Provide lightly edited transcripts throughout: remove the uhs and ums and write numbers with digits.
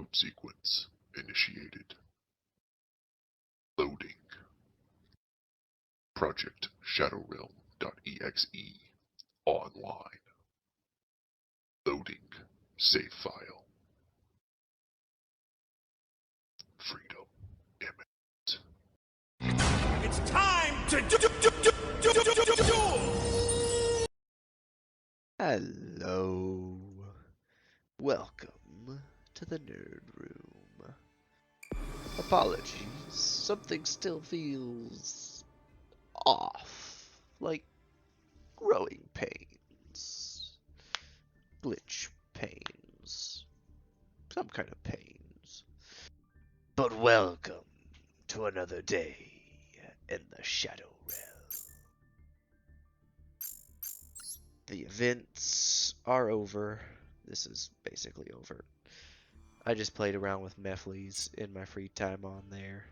Code sequence initiated. Loading. Project ShadowRealm.exe online. Loading save file. Freedom imminent. It's time to do. Hello. Welcome to the Nerd Room. Apologies, something still feels off, like growing pains, glitch pains, some kind of pains. But welcome to another day in the Shadow Realm. The events are over. This is basically over. I just played around with Mefleys in my free time on there.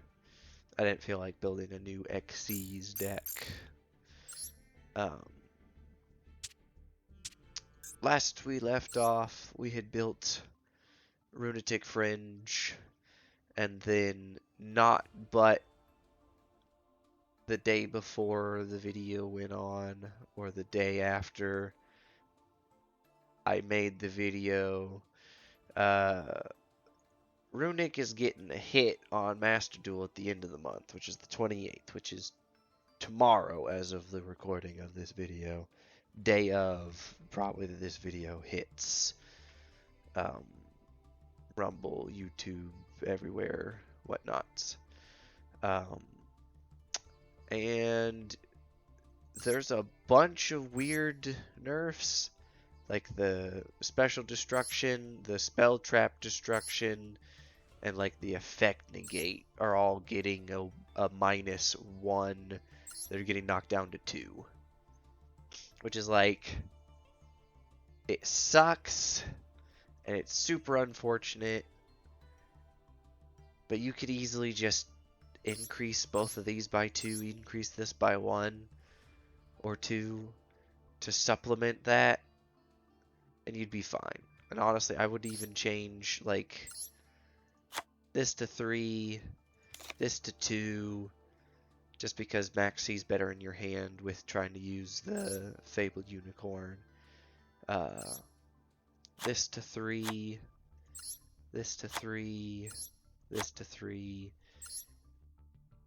I didn't feel like building a new Xyz deck. Last we left off, we had built Runetic Fringe, and then not but the day before the video went on, or the day after I made the video, Runic is getting a hit on Master Duel at the end of the month, which is the 28th, which is tomorrow as of the recording of this video. Day of, probably that this video hits. Rumble, YouTube, everywhere, whatnot. And there's a bunch of weird nerfs, like the special destruction, the spell trap destruction, and like the effect negate are all getting a -1. They're getting knocked down to 2. Which is like, it sucks, and it's super unfortunate, but you could easily just increase both of these by 2, increase this by 1 or 2 to supplement that, and you'd be fine. And honestly, I would even change like this to 3, this to 2, just because Max C's better in your hand with trying to use the Fabled Unicorn. This to 3, this to 3, this to 3,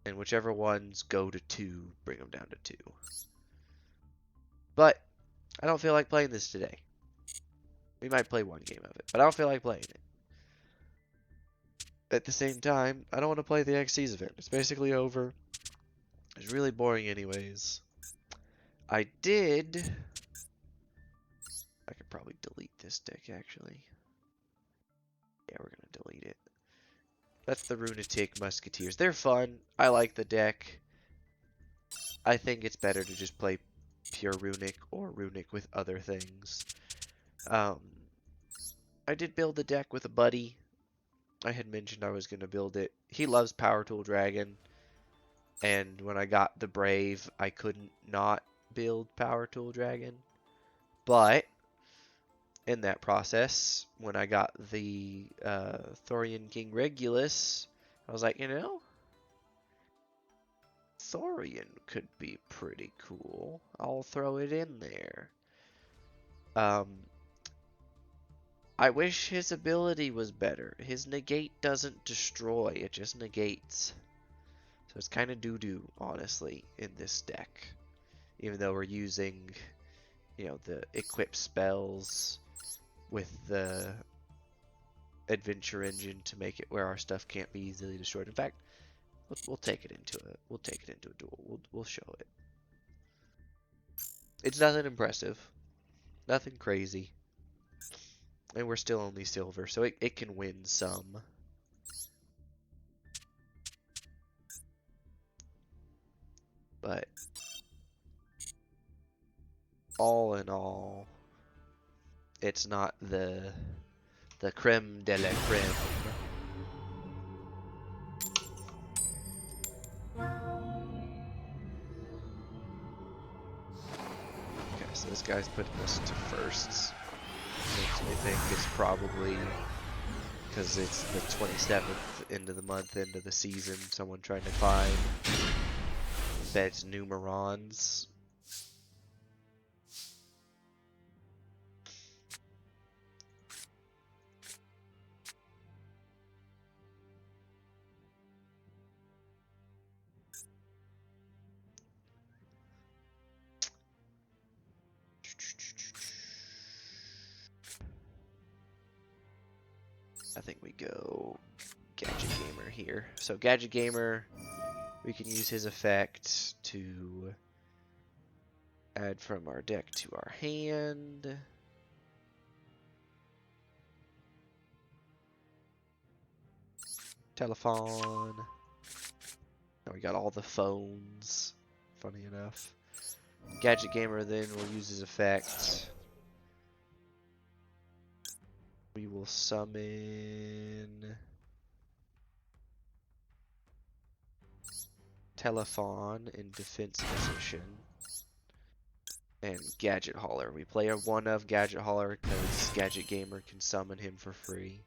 and whichever ones go to 2, bring them down to 2. But I don't feel like playing this today. We might play one game of it, but I don't feel like playing it. At the same time, I don't want to play the Xyz event. It's basically over. It's really boring anyways. I could probably delete this deck actually. Yeah, we're gonna delete it. That's the Runetic Musketeers. They're fun. I like the deck. I think it's better to just play pure Runic or Runic with other things. I did build the deck with a buddy. I had mentioned I was going to build it. He loves Power Tool Dragon. And when I got the Brave, I couldn't not build Power Tool Dragon. But in that process, when I got the Thorian King Regulus, I was like, you know, Thorian could be pretty cool. I'll throw it in there. I wish his ability was better. His negate doesn't destroy, it just negates. So it's kind of doo-doo, honestly, in this deck. Even though we're using, you know, the equip spells with the adventure engine to make it where our stuff can't be easily destroyed. In fact, we'll take it into a duel. We'll show it. It's nothing impressive, nothing crazy, and we're still only silver, so it can win some. But all in all, it's not the creme de la creme. Okay, so this guy's putting us to firsts. Makes me think it's probably because it's the 27th into the month, into the season. Someone trying to climb. Bet it's Numerons. I think we go Gadget Gamer here. So Gadget Gamer, we can use his effect to add from our deck to our hand. Telephone. Now we got all the phones, funny enough. Gadget Gamer then will use his effect. We will summon Telephone in defense position. And Gadget Hauler. We play a 1 of Gadget Hauler because Gadget Gamer can summon him for free.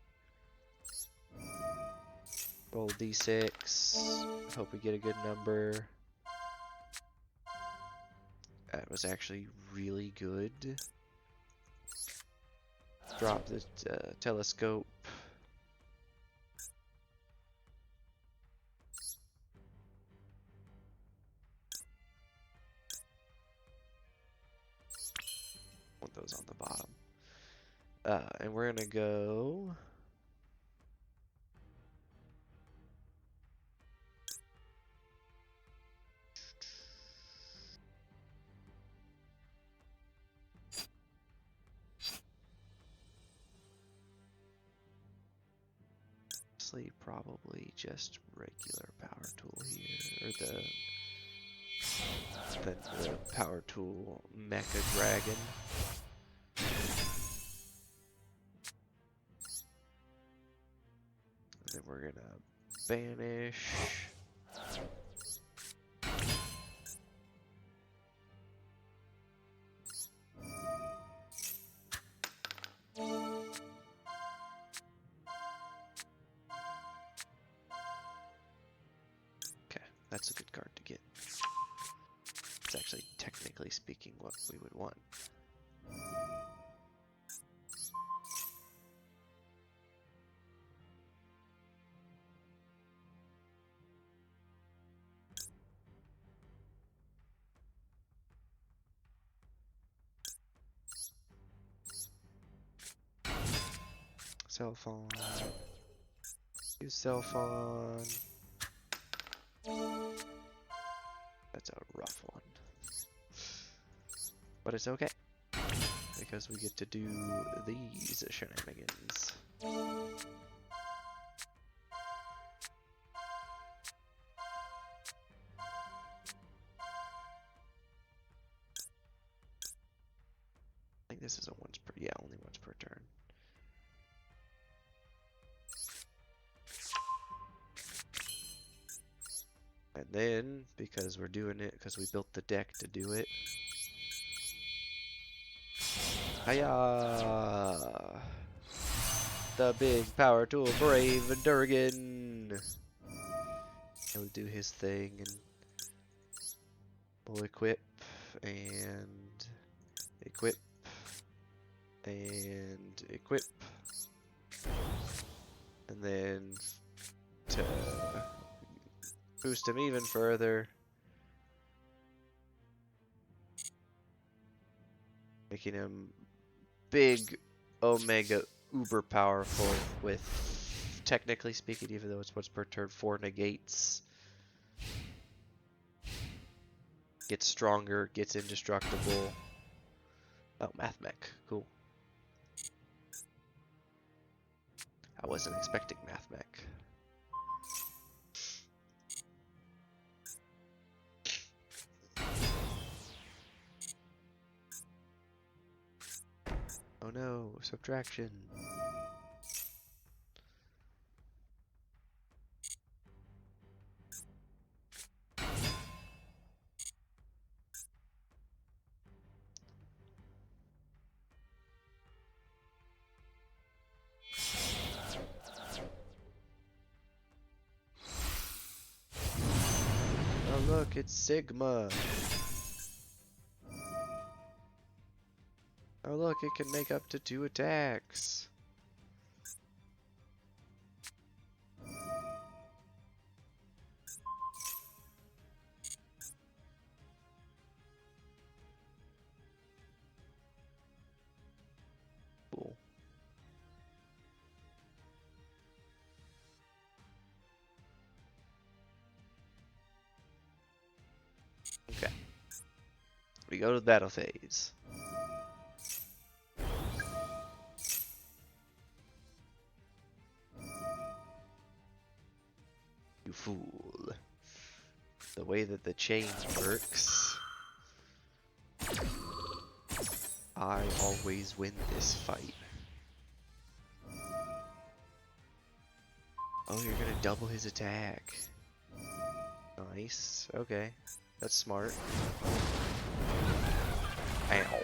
Roll d6. Hope we get a good number. That was actually really good. Drop the telescope. Want those on the bottom. And we're gonna go. Probably just regular power tool here, or the power tool Mecha Dragon. And then we're gonna banish. That's a good card to get. It's actually, technically speaking, what we would want. Cell phone. Use cell phone. That's a rough one. But it's okay. Because we get to do these shenanigans. I think this is a once per, yeah, only once per turn. And then, because we're doing it, because we built the deck to do it. Hiya! The big power tool, Brave Durgan! He'll do his thing, and we'll equip, and equip, and equip. And then, to boost him even further, making him big, omega, uber powerful with, technically speaking, even though it's once per turn, 4 negates. Gets stronger, gets indestructible. Oh, Math Mech, cool. I wasn't expecting Math Mech. Oh no, subtraction. look, it's Sigma. Oh look, it can make up to 2 attacks. Cool. Okay. We go to the battle phase. You fool. The way that the chain works, I always win this fight. Oh, you're gonna double his attack. Nice. Okay. That's smart. Ow.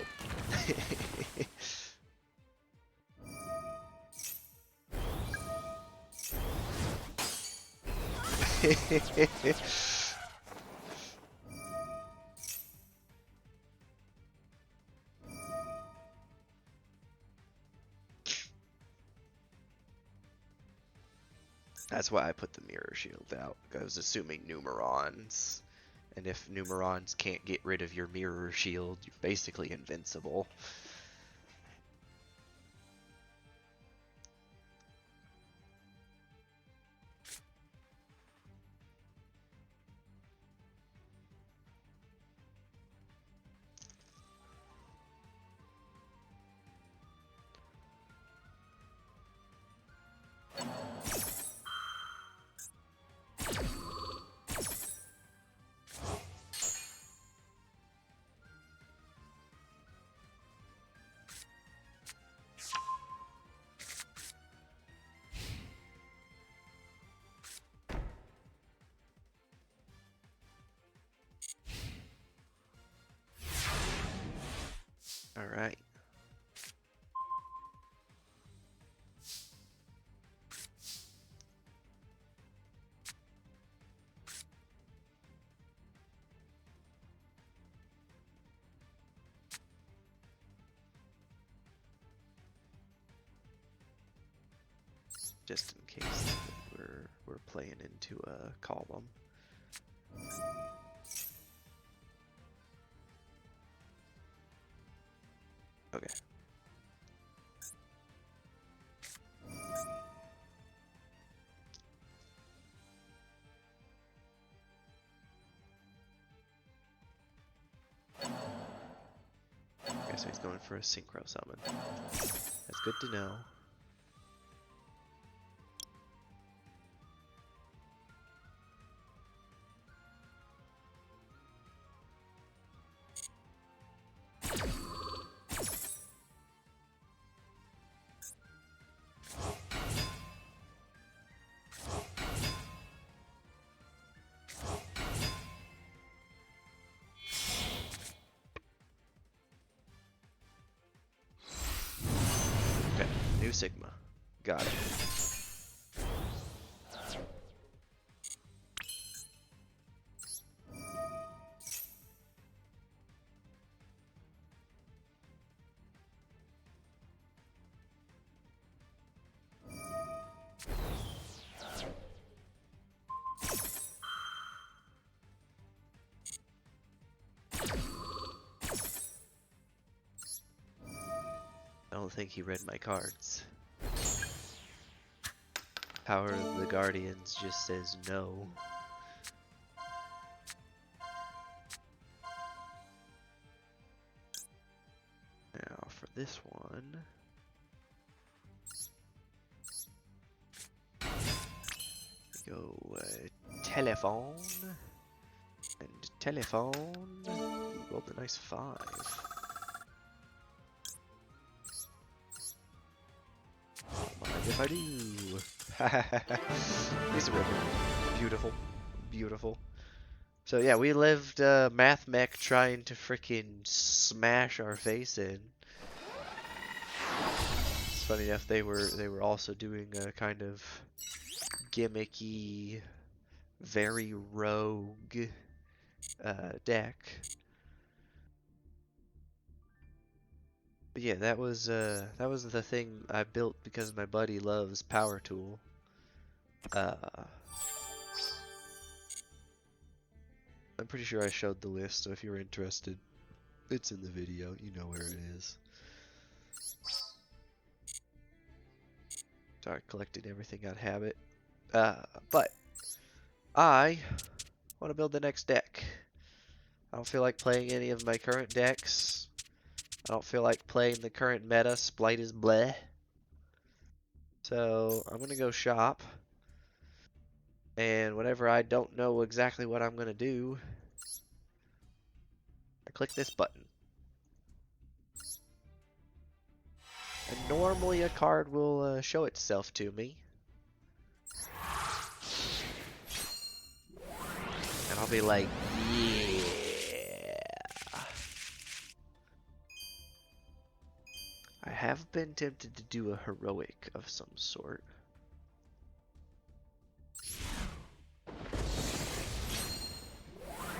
That's why I put the mirror shield out. I was assuming Numerons. And if Numerons can't get rid of your mirror shield, you're basically invincible. Alright. Just in case we're playing into a column. Okay. Okay, so he's going for a synchro summon. That's good to know. Okay, new Sigma. Got it. I don't think he read my cards. Power of the Guardians just says no. Now for this one, we go telephone and telephone. Ooh, rolled a nice 5. Mind if I do? He's a river. Beautiful. Beautiful. So yeah, we lived Math Mech trying to freaking smash our face in. It's funny enough, they were also doing a kind of gimmicky, very rogue deck. But yeah, that was the thing I built because my buddy loves Power Tool. I'm pretty sure I showed the list, so if you're interested, it's in the video. You know where it is. Start collecting everything on Habit. But I want to build the next deck. I don't feel like playing any of my current decks. I don't feel like playing the current meta. Splight is bleh. So I'm gonna go shop. And whenever I don't know exactly what I'm gonna do, I click this button. And normally a card will show itself to me. And I'll be like, yeah. I have been tempted to do a heroic of some sort.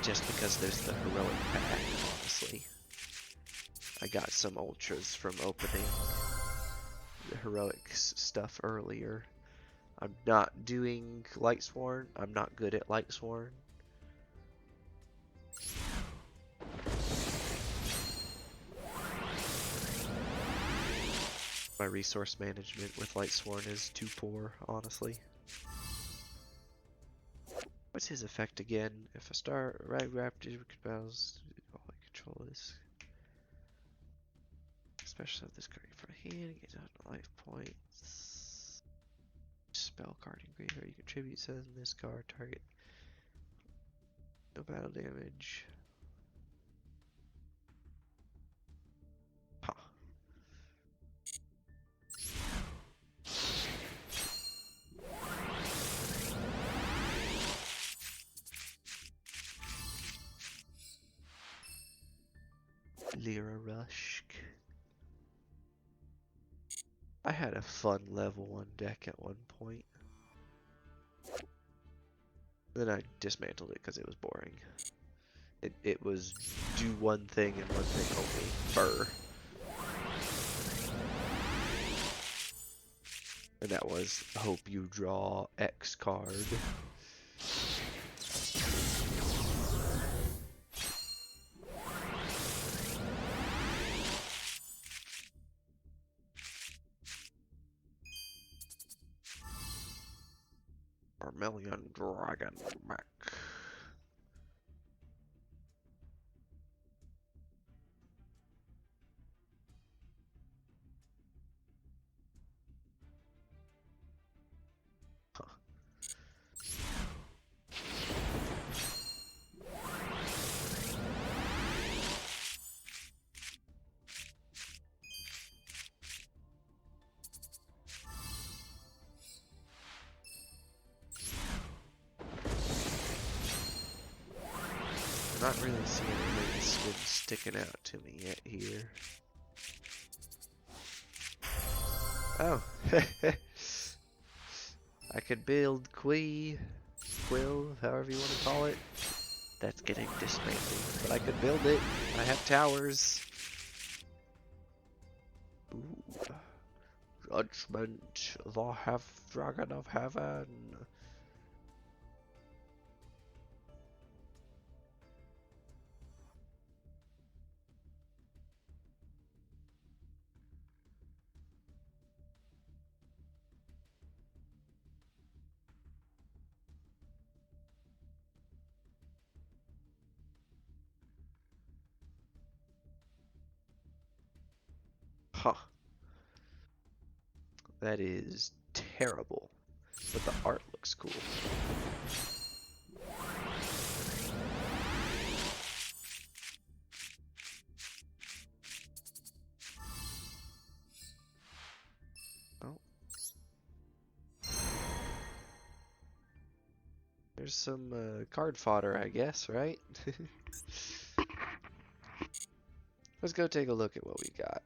Just because there's the heroic pack, honestly. I got some ultras from opening the heroics stuff earlier. I'm not doing Lightsworn. I'm not good at Lightsworn. My resource management with Lightsworn is too poor, honestly. What's his effect again? If a star right raptor battles, all I control is special of this card in front of hand, get out life points. Spell card in graveyard, you contribute says in this card, target no battle damage. Huh. Lyra Rush. I had a fun level 1 deck at one point. Then I dismantled it because it was boring. It was do one thing and one thing only. Burr. And that was hope you draw X card. Vermilion Dragon Mech. Huh. I'm not really seeing anything that's been sticking out to me yet here. Oh. I could build Quill, however you want to call it. That's getting dismantled, but I could build it. I have towers. Ooh. Judgment, the half-dragon of heaven. Huh. That is terrible, but the art looks cool. Oh. There's some card fodder, I guess, right? Let's go take a look at what we got.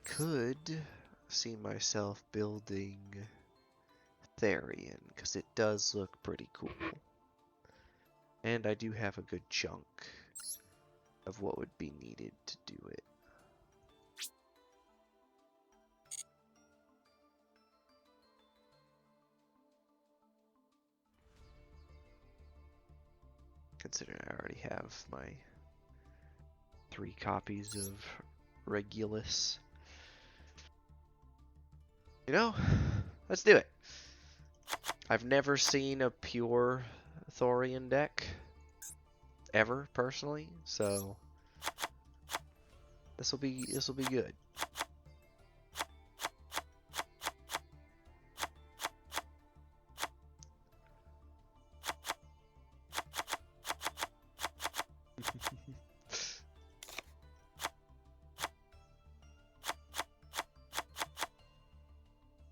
could see myself building Therian, because it does look pretty cool. And I do have a good chunk of what would be needed to do it. Considering I already have my 3 copies of Regulus. You know, let's do it. I've never seen a pure Thorian deck ever personally, so this will be good.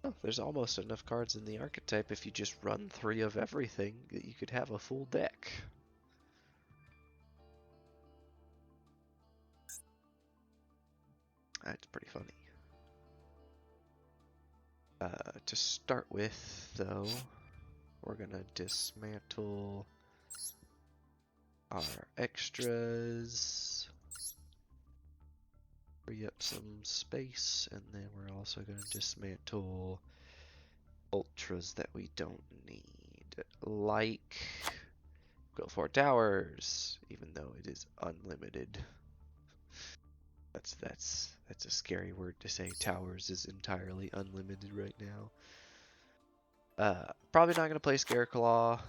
Oh, there's almost enough cards in the archetype if you just run 3 of everything that you could have a full deck. That's pretty funny. To start with, though, we're gonna dismantle our extras, free up some space, and then we're also gonna dismantle ultras that we don't need. Like go for towers, even though it is unlimited. That's a scary word to say. Towers is entirely unlimited right now. Probably not gonna play Scareclaw.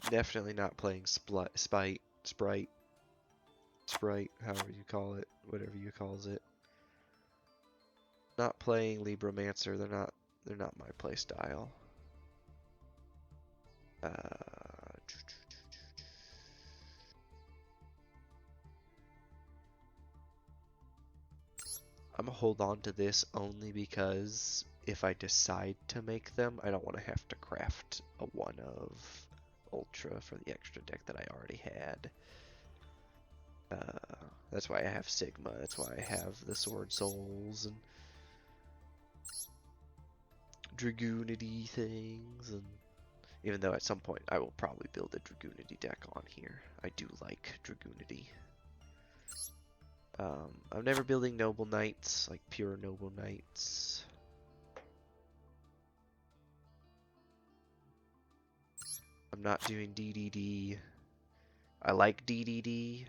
Definitely not playing Sprite, however you call it, whatever you calls it. Not playing Libromancer. They're not my play style. I'm gonna hold on to this only because if I decide to make them, I don't want to have to craft a 1 of Ultra for the extra deck that I already had. That's why I have Sigma, that's why I have the Sword Souls and Dragoonity things, and even though at some point I will probably build a Dragoonity deck on here. I do like Dragoonity. I'm never building Noble Knights, like pure Noble Knights. I'm not doing DDD. I like DDD.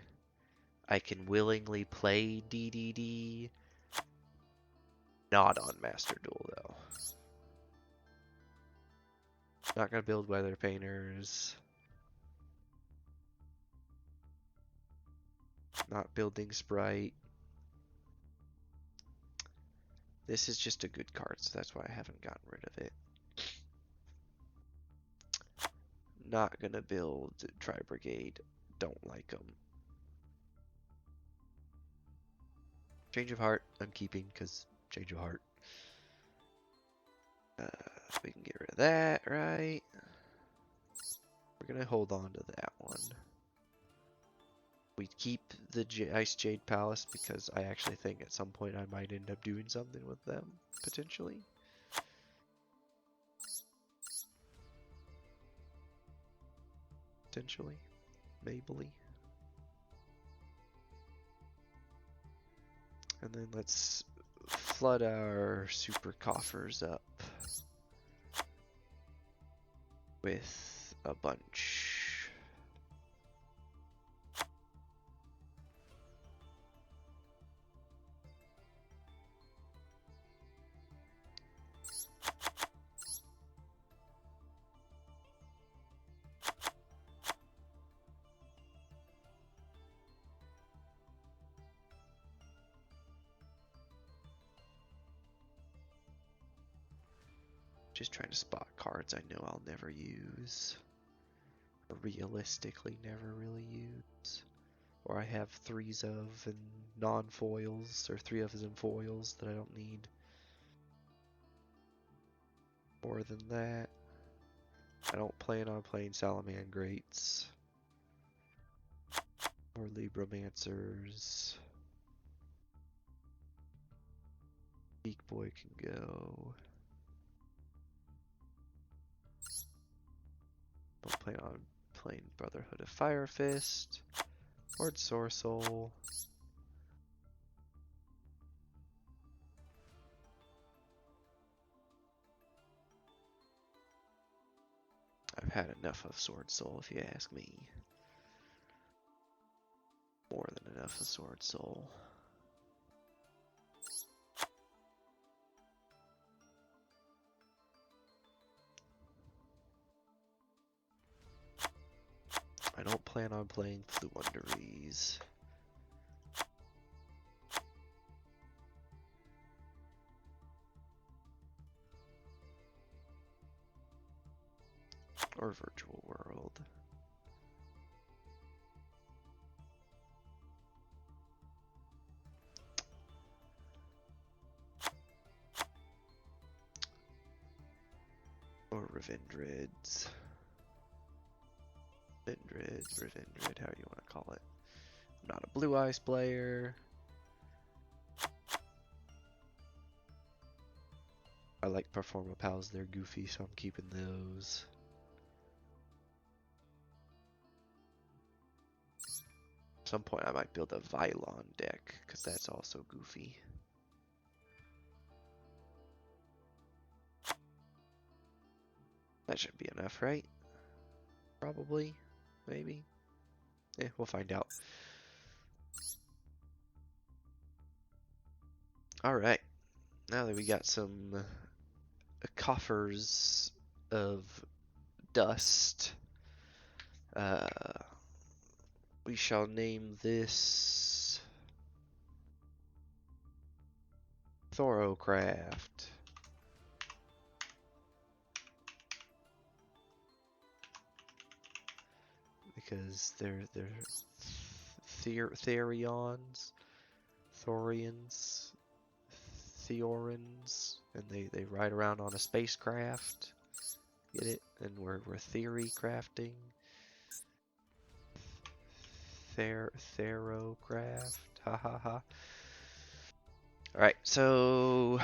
I can willingly play DDD. Not on Master Duel, though. Not gonna build Weather Painters. Not building Sprite. This is just a good card, so that's why I haven't gotten rid of it. Not gonna build Tri-Brigade. Don't like them. Change of Heart, I'm keeping, because Change of Heart. We can get rid of that, right? We're gonna hold on to that one. We keep the Ice Jade Palace because I actually think at some point I might end up doing something with them, potentially. Potentially. Maybe. And then let's flood our super coffers up with a bunch. Just trying to spot cards I know I'll never use. Or realistically never really use. Or I have 3s of and non-foils, or 3 of and foils that I don't need. More than that, I don't plan on playing Salaman Greats. More Libromancers. Geek Boy can go. Don't plan on playing Brotherhood of Fire Fist. Lord Sorcel. I've had enough of Sword Soul, if you ask me. More than enough of Sword Soul. I don't plan on playing Fluunderies. Or Virtual World. Or Revendrids. Revendrid, however you want to call it. I'm not a Blue Eyes player. I like Performa Pals, they're goofy, so I'm keeping those. At some point I might build a Vylon deck, because that's also goofy. That should be enough, right? Probably. Maybe. We'll find out. Alright. Now that we got some coffers of dust, we shall name this Thorocraft. Because they're Therions, Thorians, Theorins, and they ride around on a spacecraft. Get it? And we're theory crafting. Therocraft. Ha ha ha. Alright, so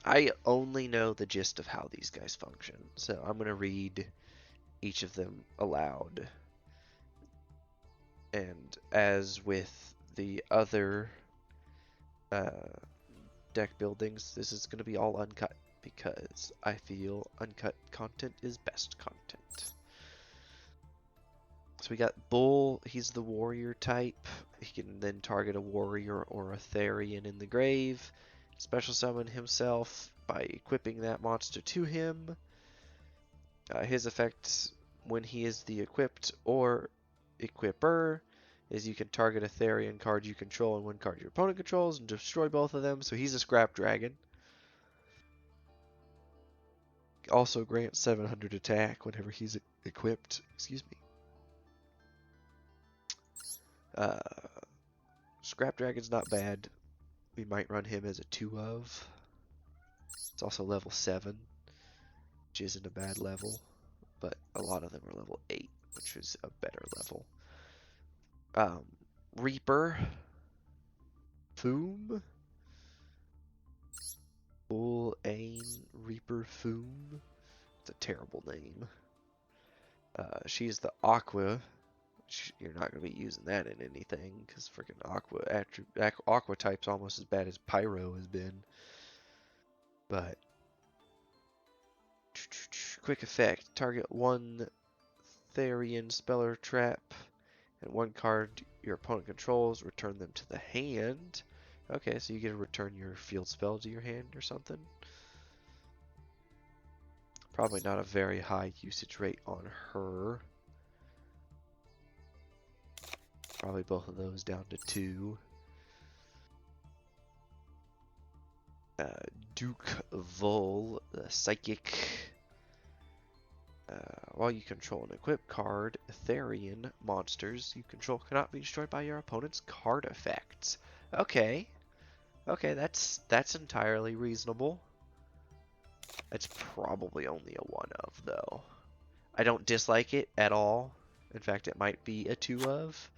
I only know the gist of how these guys function. So I'm gonna read each of them aloud. And as with the other deck buildings, this is going to be all uncut because I feel uncut content is best content. So we got Bull, he's the warrior type. He can then target a warrior or a Therian in the grave. Special summon himself by equipping that monster to him. His effect when he is the equipped or equipper is you can target a Therian card you control and one card your opponent controls and destroy both of them. So he's a scrap dragon. Also grants 700 attack whenever he's equipped. Excuse me. Scrap dragon's not bad. We might run him as a 2 of. It's also level 7, which isn't a bad level, but a lot of them are level 8, which is a better level. Reaper, Foom, Bull Ain Reaper Foom. It's a terrible name. She's the Aqua. You're not going to be using that in anything because freaking Aqua type's almost as bad as Pyro has been. But quick effect: target one Therian Speller Trap and one card your opponent controls. Return them to the hand. Okay, so you get to return your field spell to your hand or something. Probably not a very high usage rate on her. Probably both of those down to 2. Duke Vol, the Psychic. While you control an equipped card, Therian monsters you control cannot be destroyed by your opponent's card effects. Okay. Okay, that's entirely reasonable. It's probably only a 1 of, though. I don't dislike it at all. In fact, it might be a 2 of.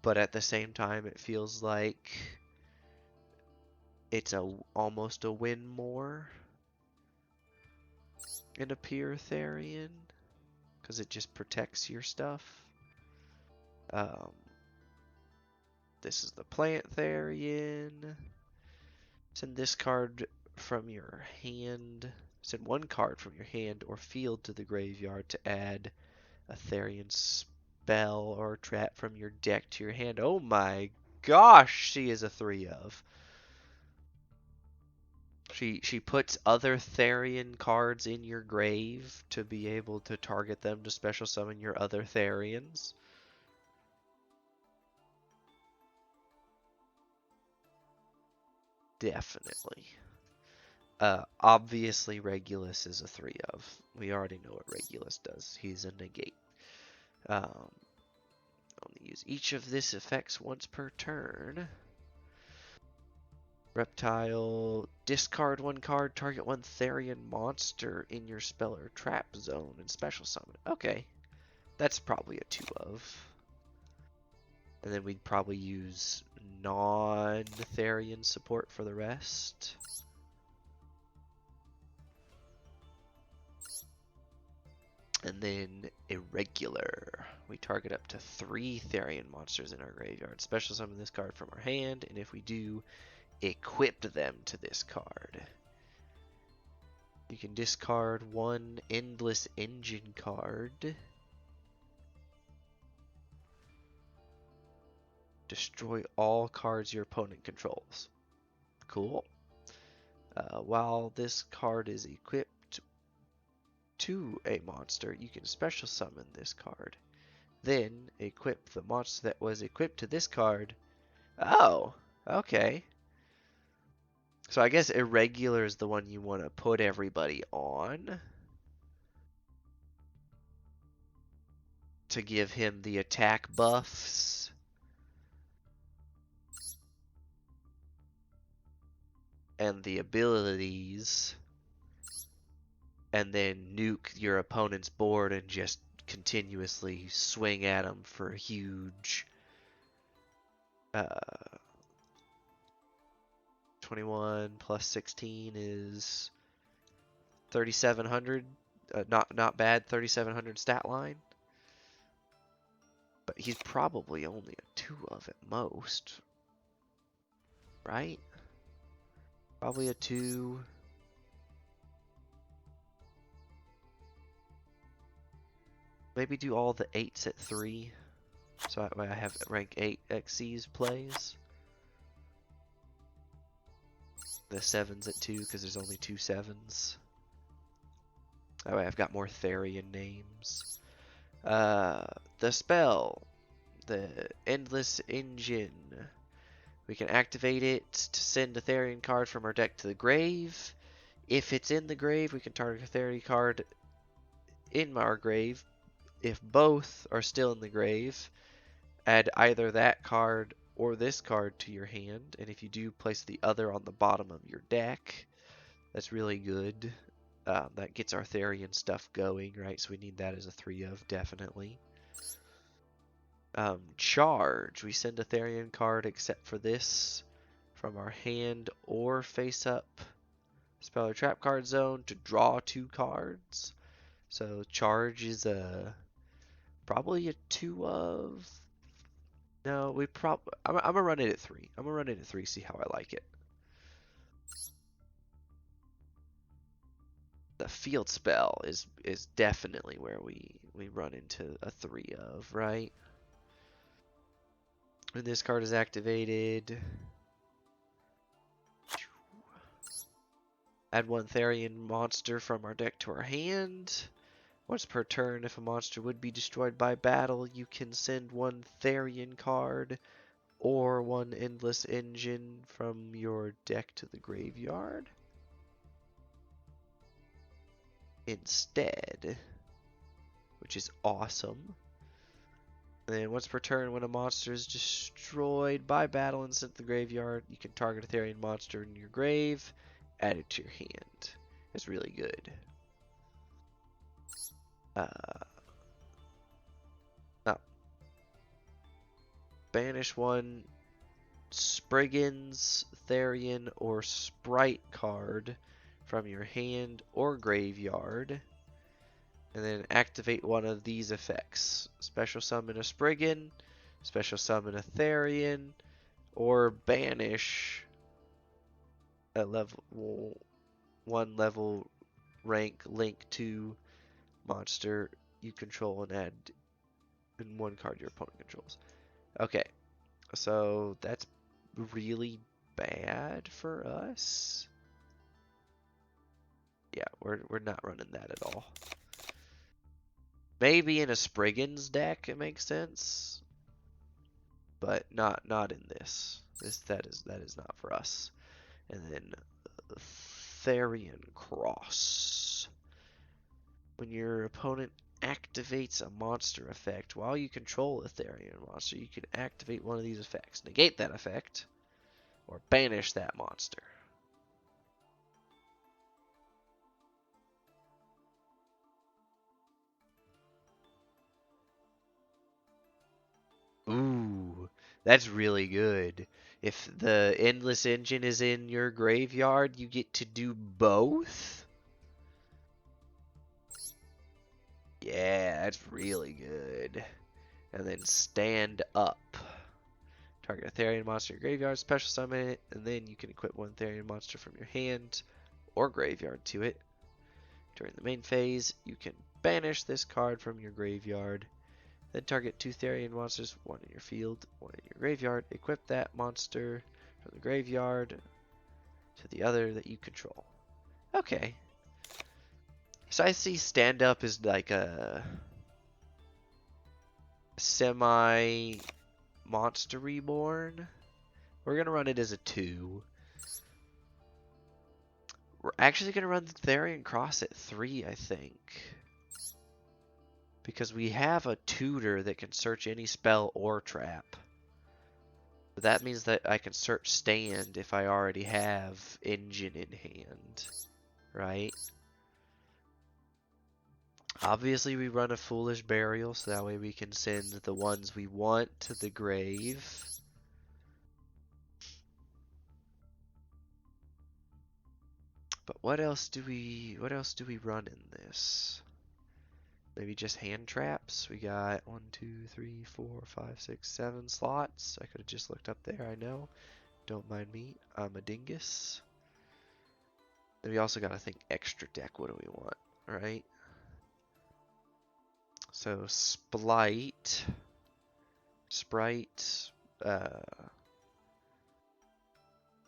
but at the same time, it feels like it's almost a win more in a pure Therian, because it just protects your stuff. Um, this is the plant Therian. Send this card from your hand. Send one card from your hand or field to the graveyard to add a Therian spell or trap from your deck to your hand. Oh my gosh, she is a 3 of. She puts other Therian cards in your grave to be able to target them to special summon your other Therians. Definitely. Obviously Regulus is a 3 of. We already know what Regulus does. He's a negate. Only use each of this effects once per turn. Reptile, discard one card, target one Therian monster in your spell or trap zone and special summon. Okay, that's probably a 2 of. And then we'd probably use non-Therian support for the rest. And then irregular. We target up to 3 Therian monsters in our graveyard. Special summon this card from our hand, and if we do, equip them to this card. You can discard one Endless Engine card. Destroy all cards your opponent controls. Cool. While this card is equipped to a monster, you can special summon this card. Then equip the monster that was equipped to this card. Oh, okay. So I guess irregular is the one you want to put everybody on to give him the attack buffs. And the abilities, and then nuke your opponent's board and just continuously swing at them for huge 21 plus 16 is 3700. Not bad, 3700 stat line. But he's probably only a 2 of at most, right? Probably a 2. Maybe do all the 8s at 3. So that way I have rank 8 XC's plays. The 7s at 2 because there's only 2 7s. That way I've got more Therian names. The spell. The Endless Engine. We can activate it to send a Therian card from our deck to the grave. If it's in the grave, we can target a Therian card in our grave. If both are still in the grave, add either that card or this card to your hand. And if you do, place the other on the bottom of your deck. That's really good. That gets our Therian stuff going, right? So we need that as a 3 of, definitely. Charge. We send a Therian card except for this from our hand or face up spell or trap card zone to draw 2 cards. So charge is probably a 2 of. No, I'm gonna run it at 3. I'm gonna run it at 3, see how I like it. The field spell is definitely where we run into a 3 of, right? When this card is activated, add one Therian monster from our deck to our hand. Once per turn, if a monster would be destroyed by battle, you can send one Therian card or one Endless Engine from your deck to the graveyard instead, which is awesome. And then once per turn, when a monster is destroyed by battle and sent to the graveyard, you can target a Therian monster in your grave, add it to your hand. It's really good. Not banish one Spriggan's, Therian, or Sprite card from your hand or graveyard, and then activate one of these effects. Special summon a Spriggan, special summon a Therian, or banish a level 1 level rank link to monster you control and add in one card your opponent controls. Okay, so that's really bad for us. Yeah, we're not running that at all. Maybe in a Spriggan's deck it makes sense, but not in this. That is not for us. And then Therian Cross. When your opponent activates a monster effect while you control a Therian monster, you can activate one of these effects, negate that effect, or banish that monster. Ooh, that's really good. If the Endless Engine is in your graveyard, you get to do both? Yeah, that's really good. And then stand up. Target a Therian monster in your graveyard, special summon it, and then you can equip one Therian monster from your hand or graveyard to it. During the main phase, you can banish this card from your graveyard. Then target 2 Therian monsters, one in your field, one in your graveyard. Equip that monster from the graveyard to the other that you control. Okay. So I see stand up is like a semi monster reborn. We're going to run it as a 2. We're actually going to run the Therian Cross at 3, I think. Because we have a tutor that can search any spell or trap. But that means that I can search stand if I already have engine in hand. Right? Obviously we run a foolish burial, so that way we can send the ones we want to the grave. But what else do we run in this? Maybe just hand traps. We got 1, 2, 3, 4, 5, 6, 7 slots. I could have just looked up there, I know. Don't mind me. I'm a dingus. Then we also got to think extra deck. What do we want? Alright. So Sprite,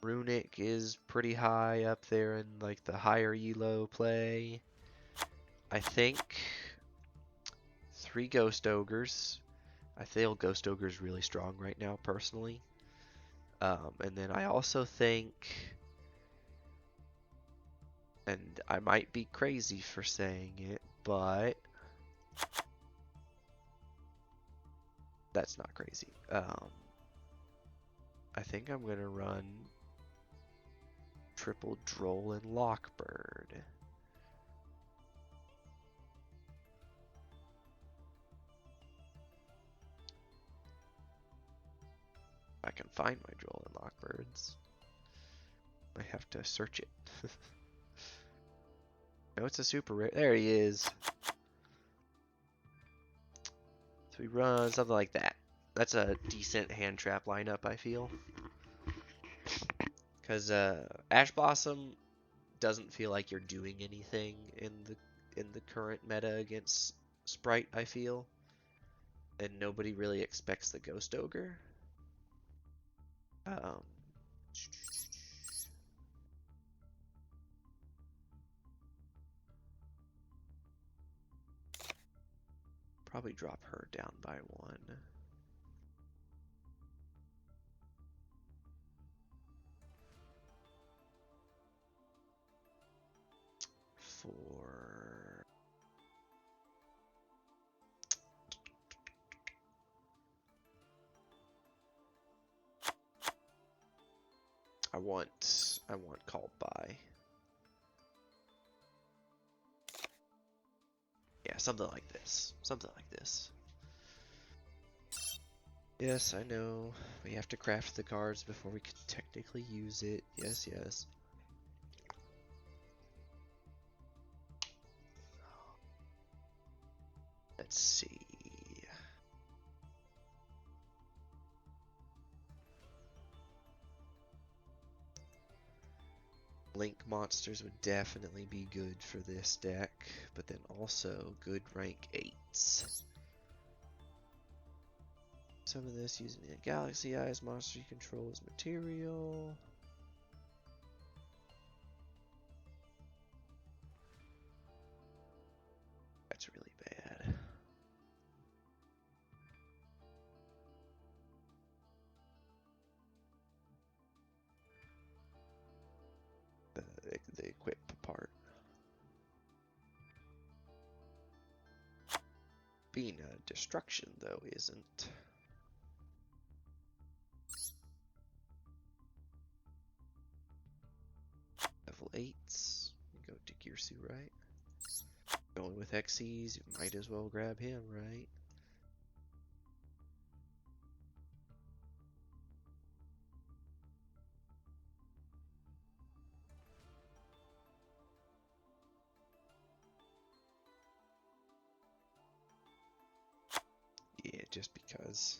Runic is pretty high up there in like the higher elo play. I think 3 Ghost Ogres. I feel Ghost Ogre is really strong right now, personally. And then I also think, and I might be crazy for saying it, but that's not crazy. I think I'm gonna run triple Droll and Lockbird. I can find my Droll and Lockbirds. I have to search it. No, it's a super rare. There he is. So we run something like that. That's a decent hand trap lineup, I feel. Because Ash Blossom doesn't feel like you're doing anything in the current meta against Sprite, I feel. And nobody really expects the Ghost Ogre. Probably drop her down by 1. For I want called by. Yeah, something like this. Something like this. Yes, I know. We have to craft the cards before we can technically use it. Yes, yes. Let's see. Link monsters would definitely be good for this deck, but then also good rank 8s. Some of this using the Galaxy Eyes monster you control as material. That's really bad. The equip part. Being a destruction, though, isn't. Level 8s. Go to Girsu, right? Going with Xyz, you might as well grab him, right? Yeah, just because.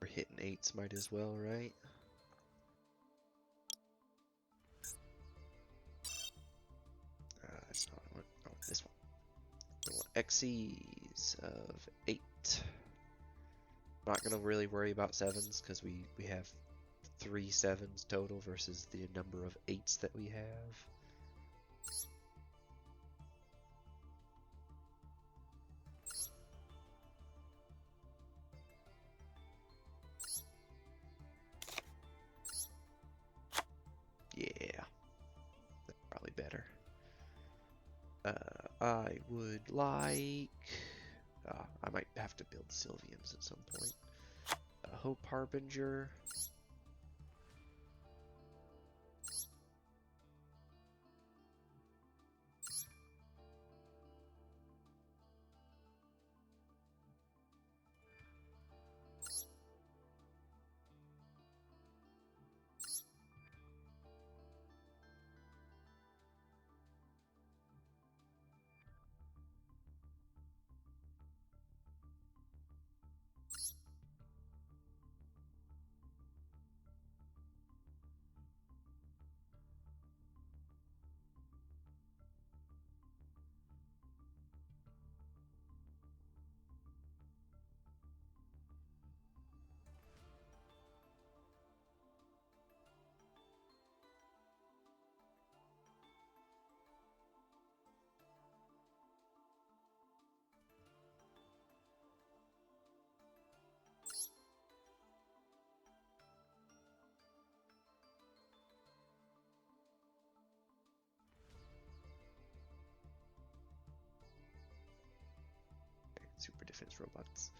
We're hitting 8s, might as well, right? That's not what I want. Oh, this one. I want Xyz of 8. Not gonna really worry about 7s because we have 3 7s total versus the number of 8s that we have. Yeah, that's probably better. I would like. I might have to build Sylviums at some point. Hope Harbinger. Super defense robots.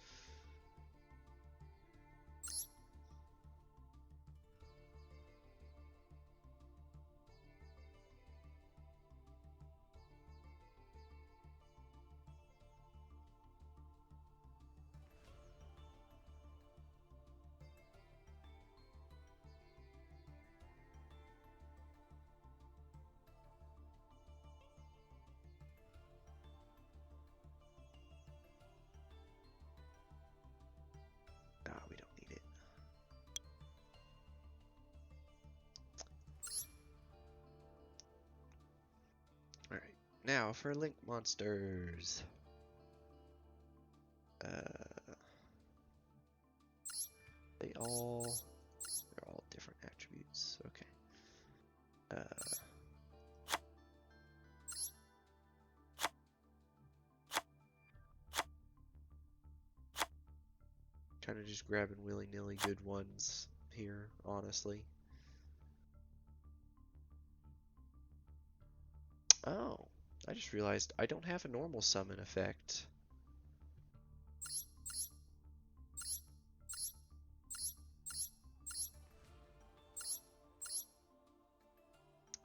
Nah, we don't need it. Alright, now for Link monsters. They're all different attributes. Okay. Kind of just grabbing willy-nilly good ones here, honestly. Oh, I just realized I don't have a normal summon effect.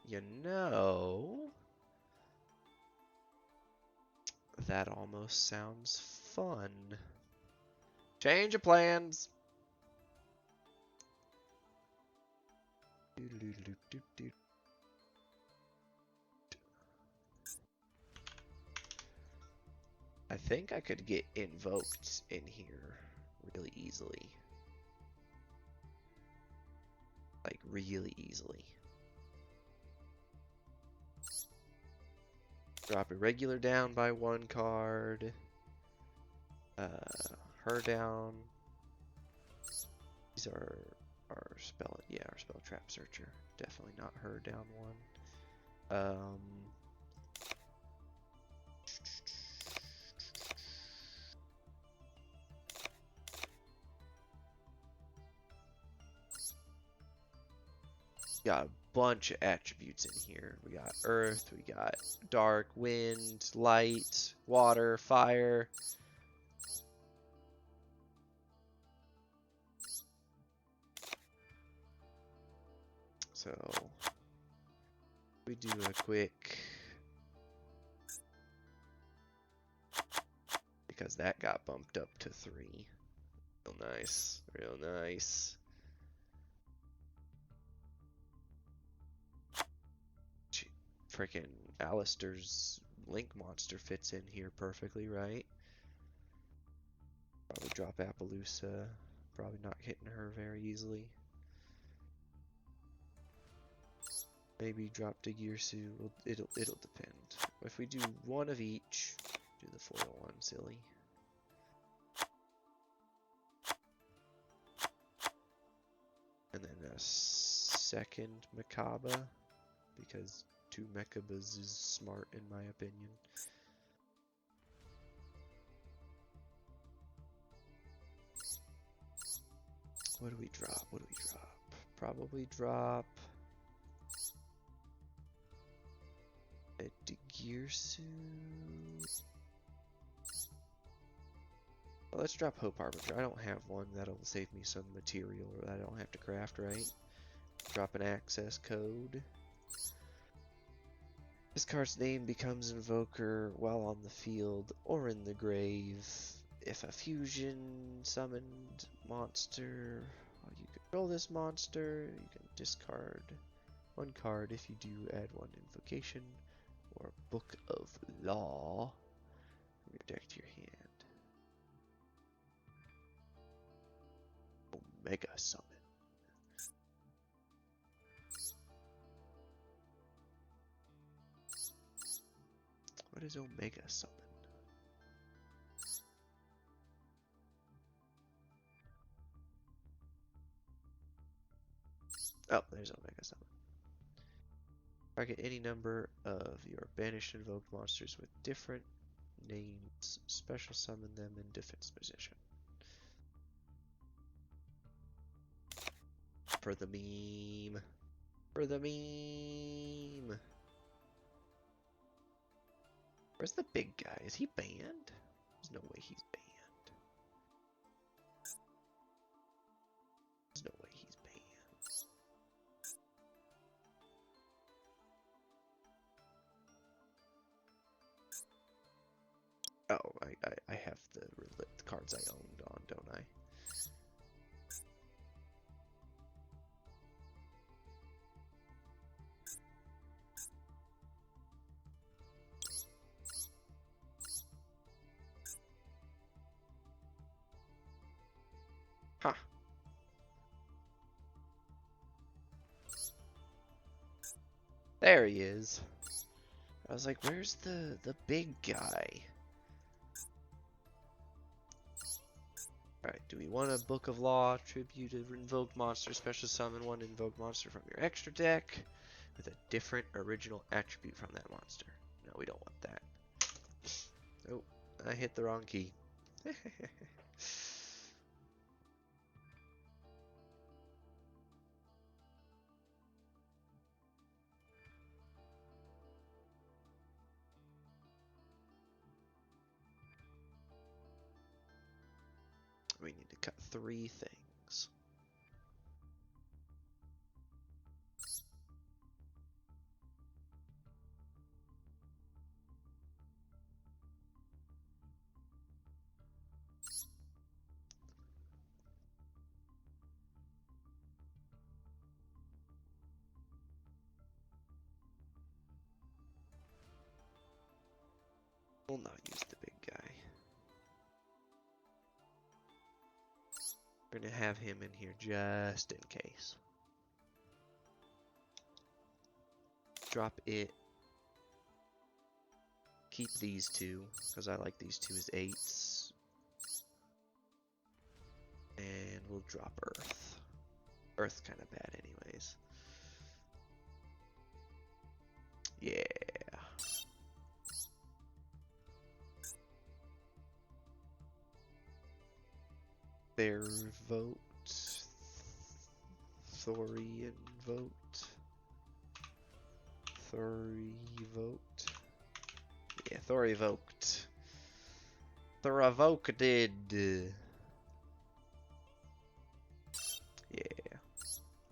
You know, That almost sounds fun. Change of plans. I think I could get invoked in here really easily. Like, really easily. Drop Irregular down by 1 card. Her down. These are our spell, yeah, our spell trap searcher. Definitely not her down 1. Got a bunch of attributes in here. We got earth, we got dark, wind, light, water, fire. So we do a quick, because that got bumped up to 3. Real nice, real nice. Freaking Alistair's Link monster fits in here perfectly, right? Probably drop Appaloosa. Probably not hitting her very easily. Maybe drop Digirsu. Well, it'll depend. If we do 1 of each, do the foil one, silly. And then a second Mechaba, because 2 Mechabas is smart in my opinion. What do we drop? What do we drop? Probably drop a Digirsu. Well, let's drop Hope Harbinger. I don't have one. That'll save me some material that I don't have to craft, right? Drop an access code. This card's name becomes Invoker while on the field or in the grave. If a fusion summoned monster, well, you control this monster, you can discard 1 card if you do add 1 invocation or Book of Law from your deck to your hand. Omega Summon. What is Omega Summon? Oh, there's Omega Summon. Target any number of your banished invoked monsters with different names. Special summon them in defense position. For the meme. For the meme. Where's the big guy? Is he banned? There's no way he's banned. There's no way he's banned. Oh, I have the cards I owned on, don't I? Huh. There he is. I was like, where's the big guy? Alright, do we want a Book of Law, tribute an invoked monster, special summon 1 invoked monster from your extra deck with a different original attribute from that monster? No, we don't want that. Oh, I hit the wrong key. We need to cut 3 things. We'll not use the big guy. We're gonna have him in here just in case. Drop it. Keep these two, because I like these two as 8s. And we'll drop Earth. Earth's kind of bad anyways. Yeah. Bear vote. Thorian vote. Thori vote. Yeah, Thor evoked. Thor evoked. Yeah.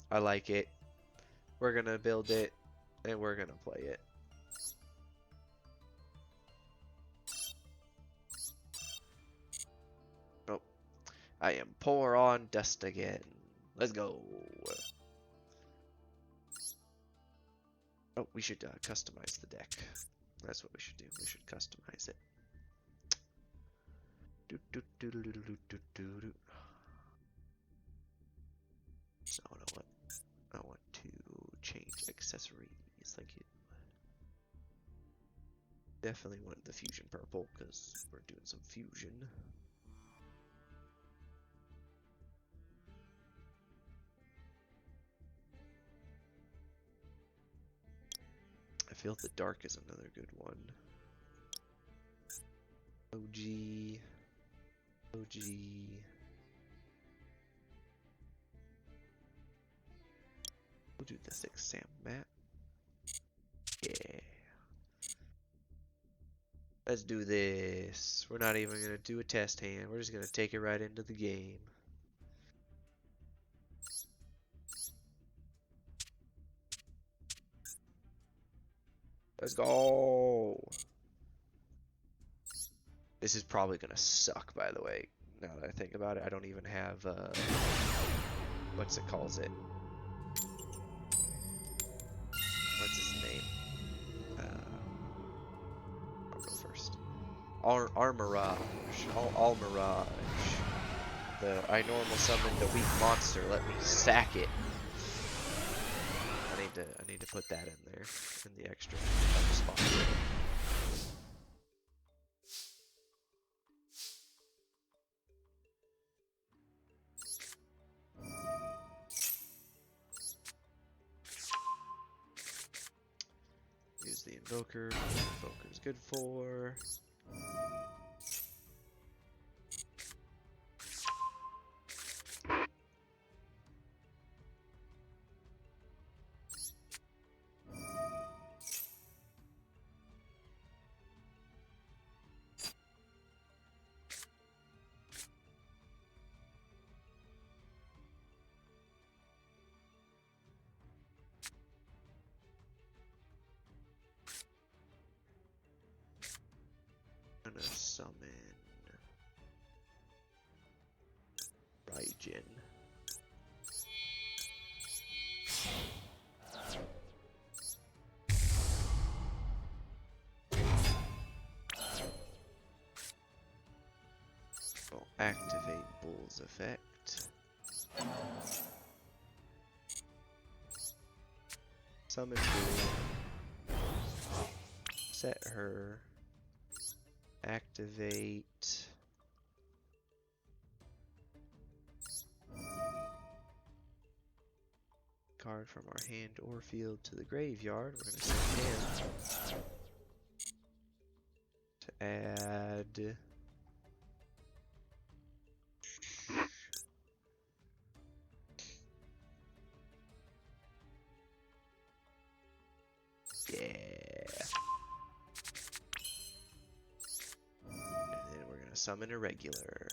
I like it. We're gonna build it and we're gonna play it. Oh, I am poor on dust again. Let's go. Oh, we should customize the deck. That's what we should do. We should customize it. No, what? I want to change accessories. Thank you. Definitely want the fusion purple because we're doing some fusion. I feel the dark is another good one. OG. We'll do the 6 Sam map. Yeah. Let's do this. We're not even gonna do a test hand. We're just gonna take it right into the game. Let's go. This is probably gonna suck, by the way. Now that I think about it, I don't even have what's it calls it? What's his name? I'll go first. Armirage. Almirage. I normal summoned the weak monster. Let me sack it. I need to put that in there in the extra spot. Use the invoker. Invoker's good for. I'm gonna summon Raijin. We'll activate Bull's effect. Summon Bull. Set her. Activate. Card from our hand or field to the graveyard. We're going to send him to add. Yeah. And then we're going to summon a regular.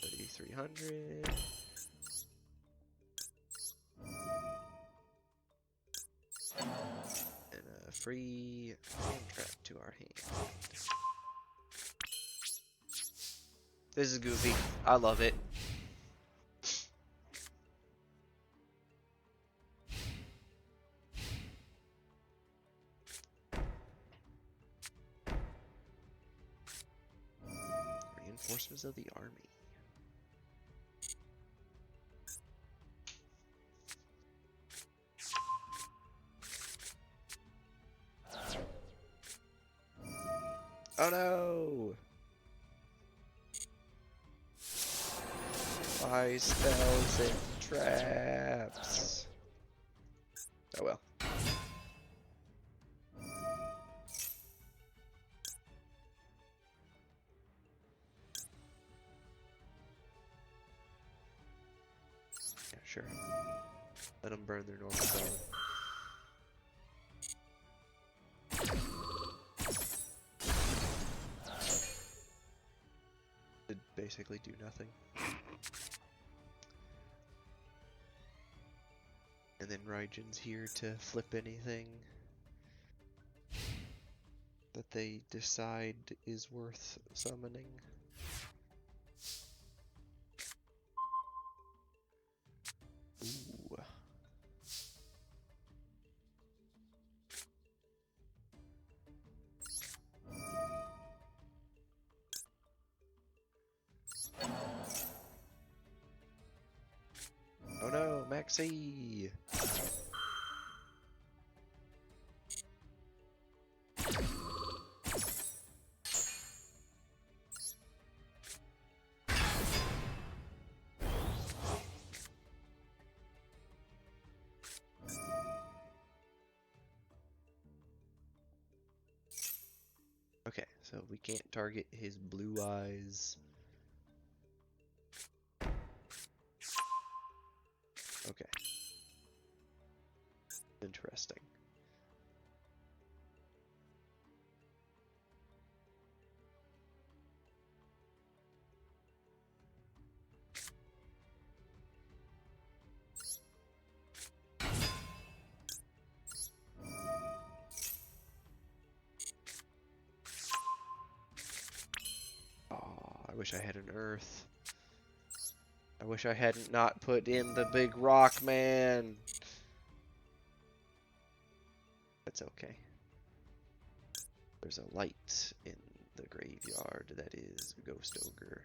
$3,300. And a free hand trap to our hand. This is goofy. I love it. Reinforcements of the army. Oh no! My spells and traps. Oh well. Yeah, sure. Let them burn their normal zone. Did basically do nothing. And then Raijin's here to flip anything that they decide is worth summoning. Ooh. Oh no, Maxi! Okay, so we can't target his blue eyes. Okay. Interesting. Oh, I wish I had an earth. I wish I hadn't not put in the big rock man. That's okay. There's a light in the graveyard that is Ghost Ogre.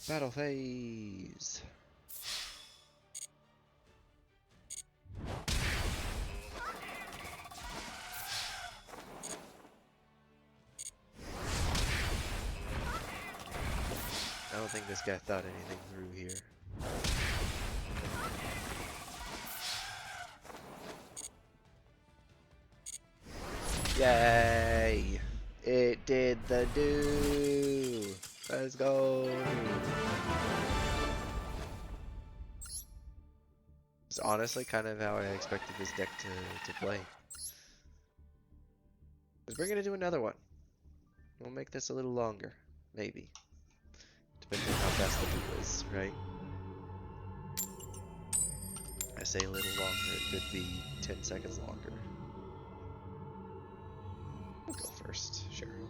Battle phase. I don't think this guy thought anything through here. Yay! It did the do! Let's go! It's honestly kind of how I expected this deck to play. Because we're gonna do another one. We'll make this a little longer. Maybe. Depending on how fast the do is, right? I say a little longer, it could be 10 seconds longer. We'll go first, sure. Ooh.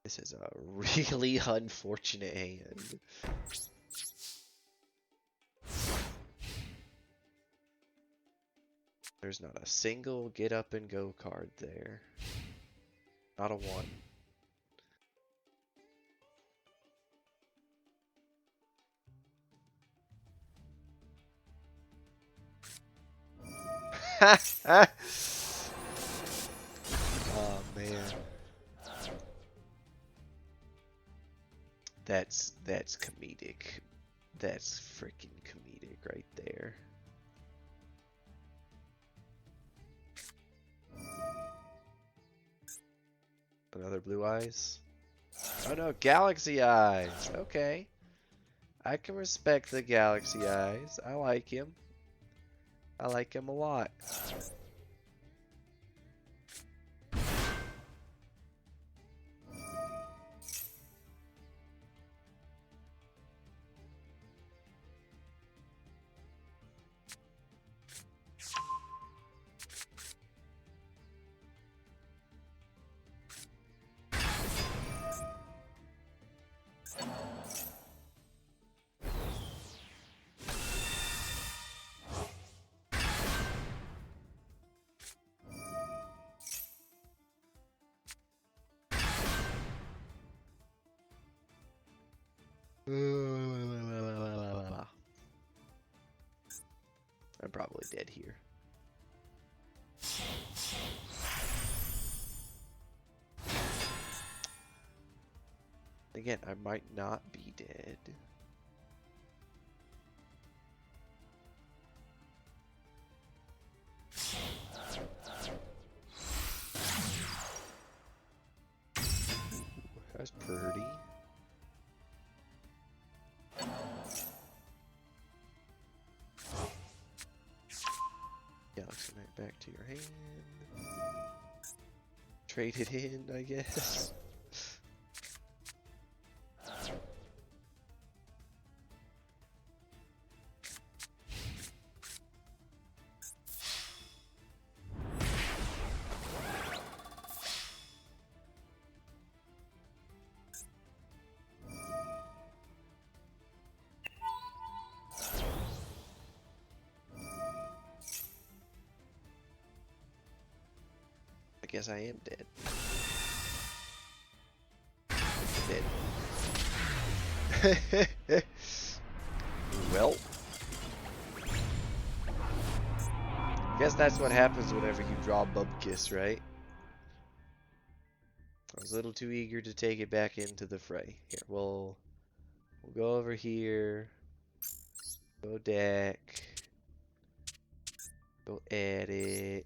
This is a really unfortunate hand. There's not a single get up and go card there. Not a one. Oh man. That's comedic. That's freaking comedic right there. Another blue eyes. Oh no, galaxy eyes. Okay. I can respect the galaxy eyes. I like him. I like him a lot. I'm probably dead here. Again, I might not be dead. Ooh, that's pretty. Galaxy Knight back to your hand. Trade it in, I guess. I guess I am dead. Dead. Well. Guess that's what happens whenever you draw Bubkiss, right? I was a little too eager to take it back into the fray. Here, we'll go over here. Go deck. Go edit.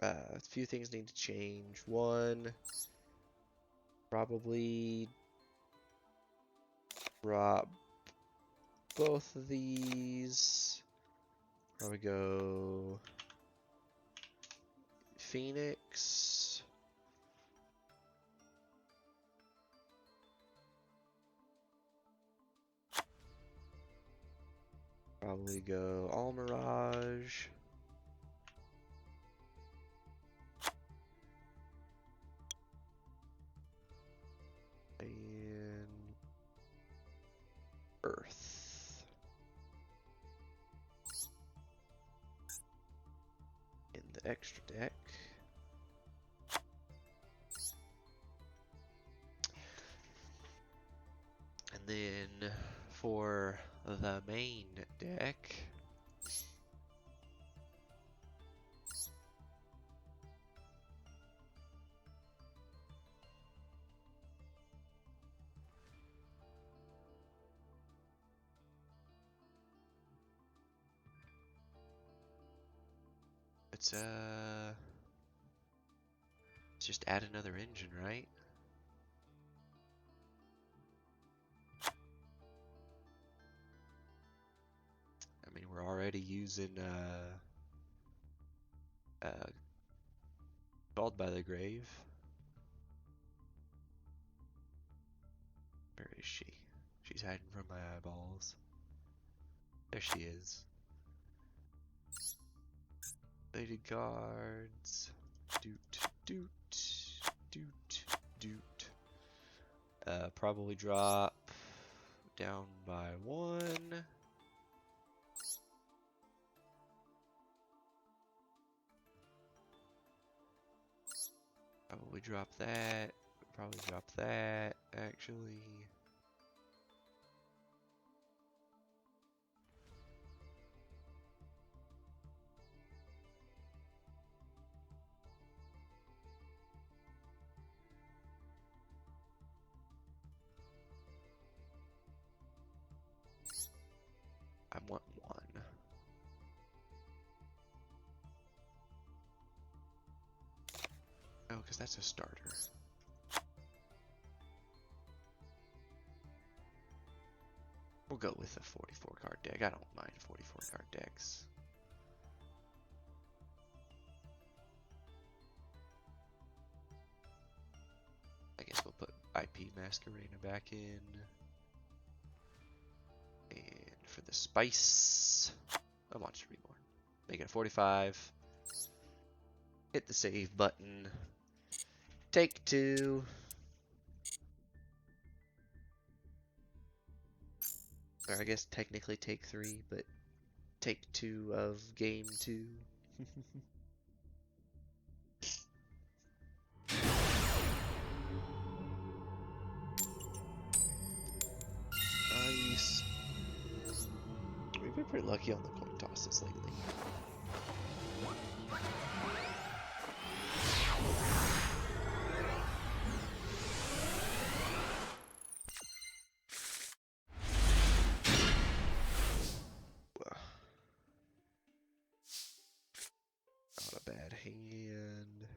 A few things need to change. One, probably drop both of these. Probably go Phoenix. Probably go All Mirage. And Earth. In the extra deck. And then for the main deck, let's just add another engine, right? I mean, we're already using Called by the Grave. Where is she? She's hiding from my eyeballs. There she is. Plated cards. Doot, doot, doot, doot. Probably drop down by 1. Probably drop that. Probably drop that, actually. I want 1. Oh, because that's a starter. We'll go with a 44 card deck. I don't mind 44 card decks. I guess we'll put IP Masquerena back in. And for the spice, a Monster Reborn. Make it a 45. Hit the save button. Take 2. Or I guess technically take 3, but take 2 of game 2. Nice. We've been pretty lucky on the coin tosses lately. Not a bad hand.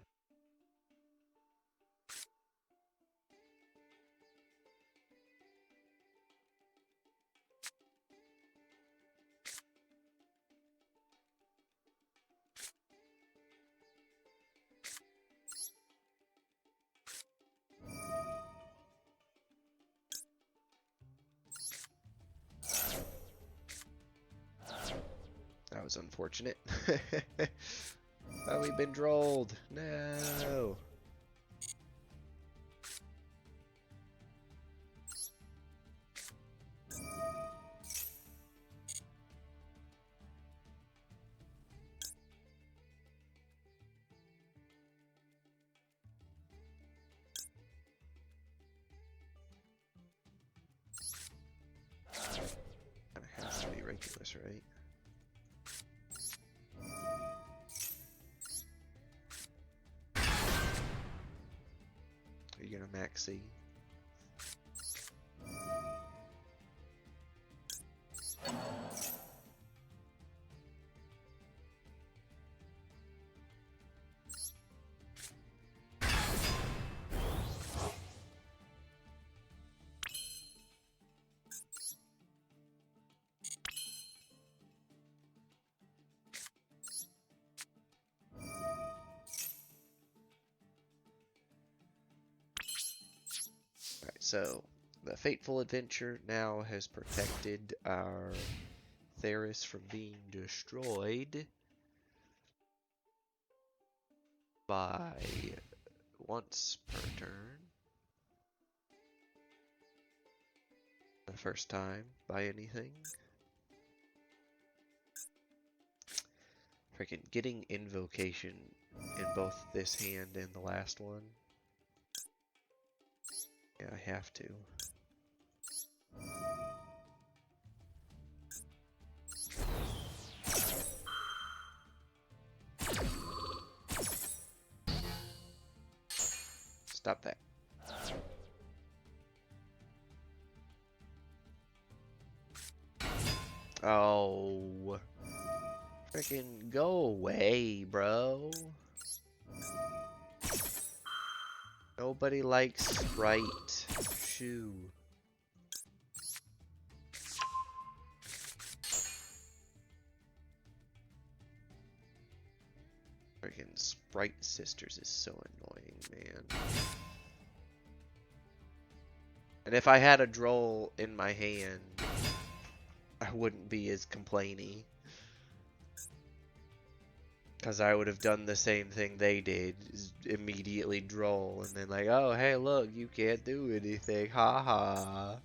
That was unfortunate. Oh, we've been drolled. No. Kinda has to be Regulus, right? Are you gonna maxi? Alright, so the Fateful Adventure now has protected our Theris from being destroyed by once per turn. The first time by anything. Freaking getting Invocation in both this hand and the last one. Yeah, I have to. Stop that. Oh. Freaking go away, bro. Nobody likes Sprite. Shoo. Freaking Sprite Sisters is so annoying, man. And if I had a droll in my hand, I wouldn't be as complainy. Because I would have done the same thing they did, is immediately droll, and then like, oh, hey, look, you can't do anything, haha.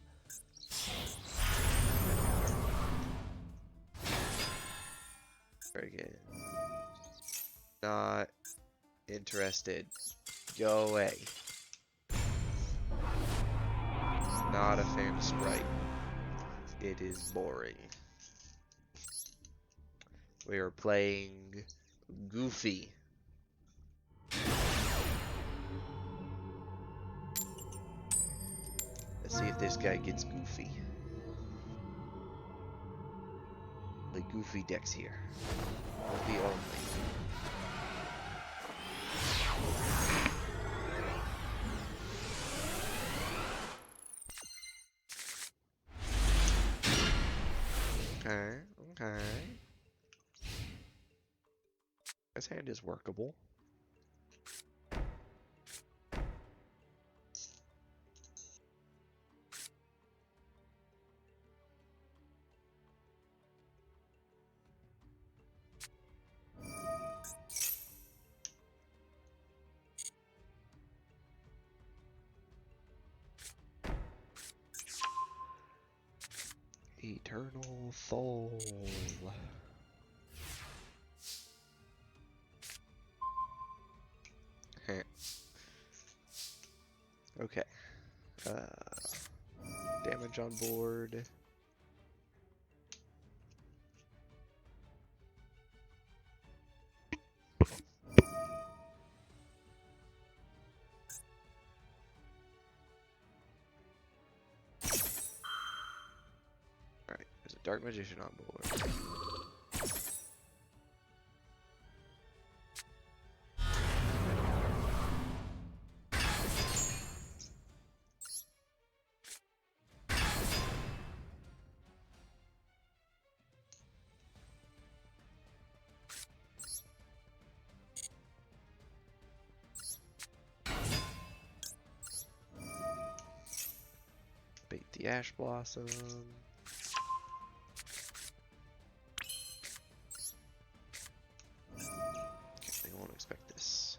Very good. Not interested. Go away. Not a fan of Sprite. It is boring. We are playing Goofy. Let's see if this guy gets Goofy. The Goofy decks here. Goofy only. His hand is workable. Eternal Soul. Okay. Damage on board. Alright, there's a Dark Magician on board. Bait the Ash Blossom. Okay, they won't expect this.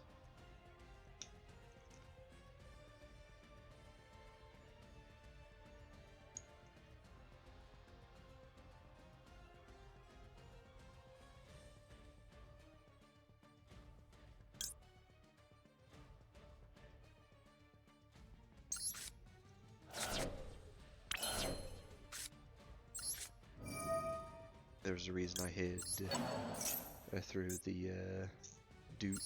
There's a reason I hid through the Duke.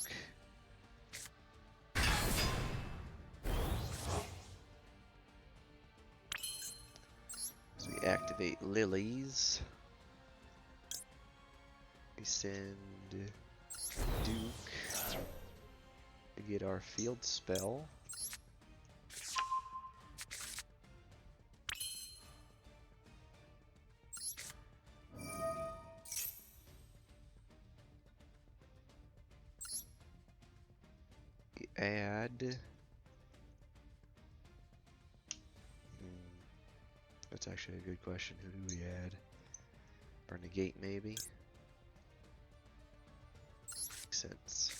So we activate Lilies. We send Duke to get our field spell. We add. That's actually a good question. Who do we add? Burn the gate, maybe? Makes sense.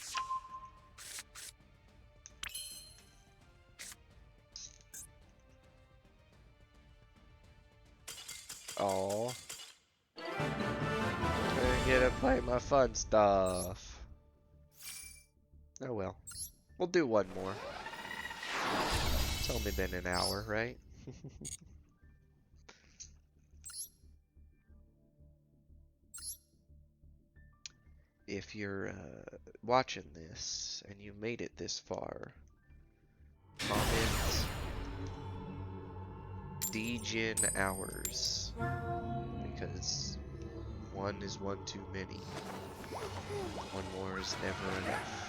Oh, I didn't get to play my fun stuff. Oh well. We'll do one more. It's only been an hour, right? If you're watching this and you made it this far, comment Degen hours, because one is one too many. One more is never enough.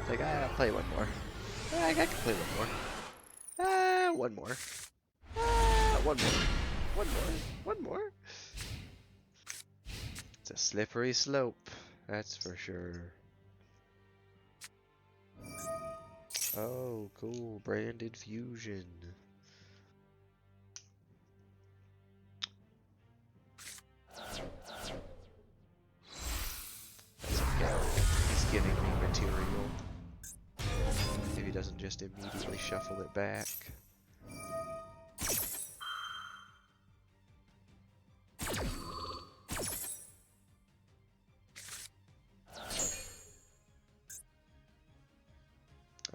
Like, I'll play one more. I can play one more. One more. One more. One more. One more. It's a slippery slope, that's for sure. Oh, cool. Branded fusion. That's okay. He's giving me material. If he doesn't just immediately shuffle it back.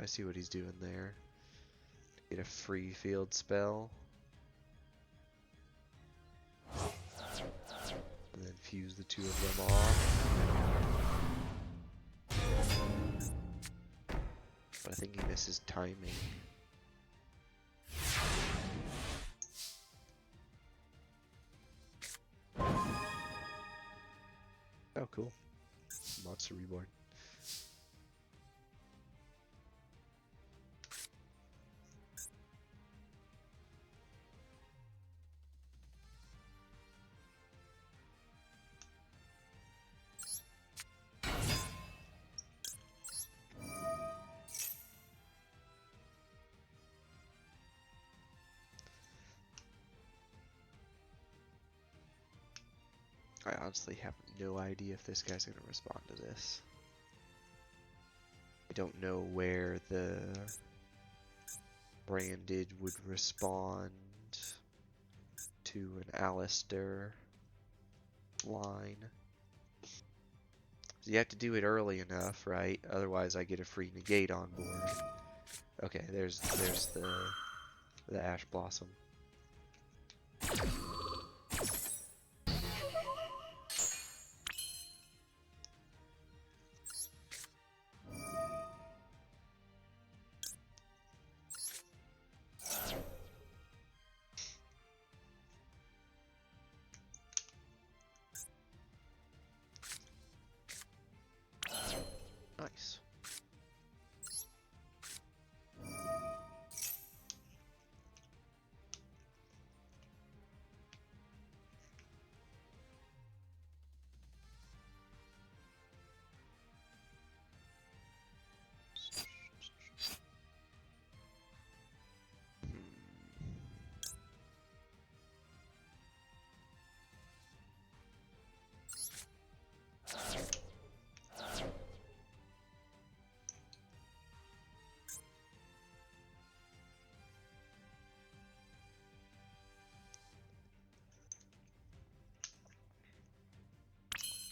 I see what he's doing there. Get a free field spell. And then fuse the two of them off. But I think he misses timing. Oh, cool. Monster Reborn. I honestly have no idea if this guy's gonna respond to this. I don't know where the branded would respond to an Alistair line. So you have to do it early enough, right? Otherwise I get a free negate on board. Okay, there's the Ash Blossom. Nice.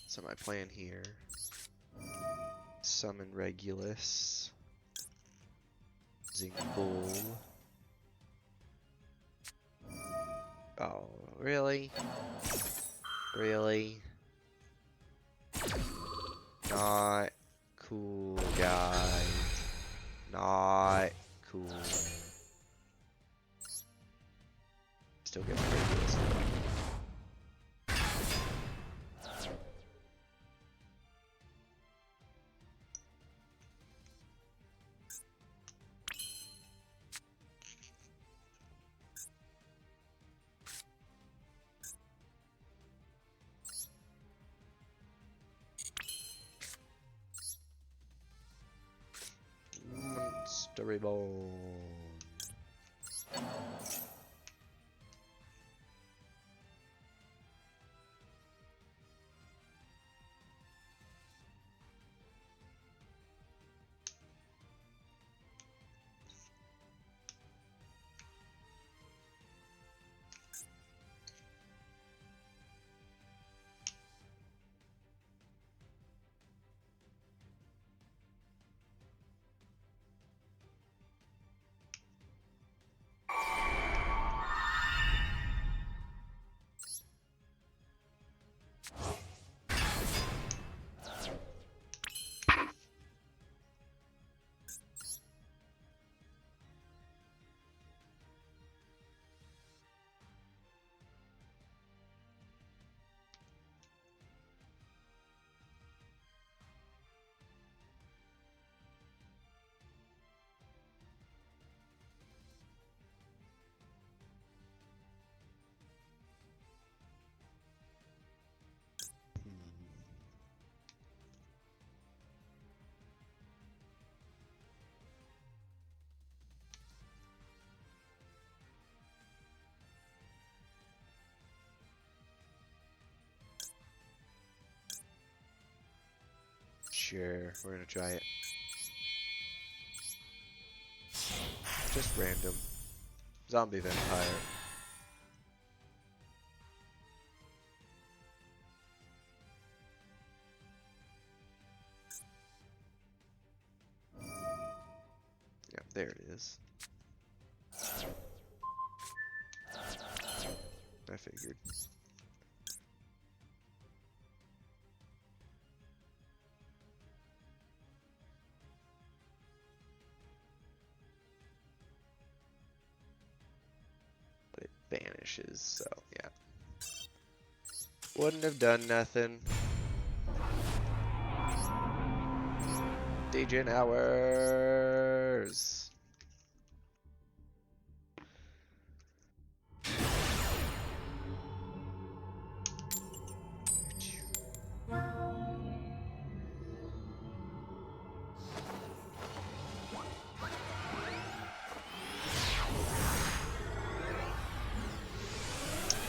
So my plan here, summon Regulus, Zing Bull. Oh, really? Really? Not cool, guy. Not cool. Still get Regulus. Monster Ball. Sure, we're gonna try it. Just random. Zombie vampire. Yeah, there it is. I figured. But it vanishes, so yeah. Wouldn't have done nothing. Degen hours.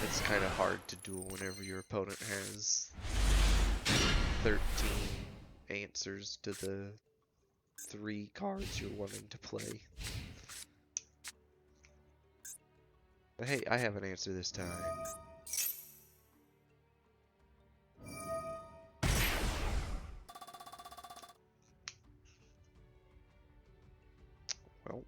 It's kind of hard to duel whenever your opponent has 13 answers to the 3 cards you're wanting to play. But hey, I have an answer this time. Well,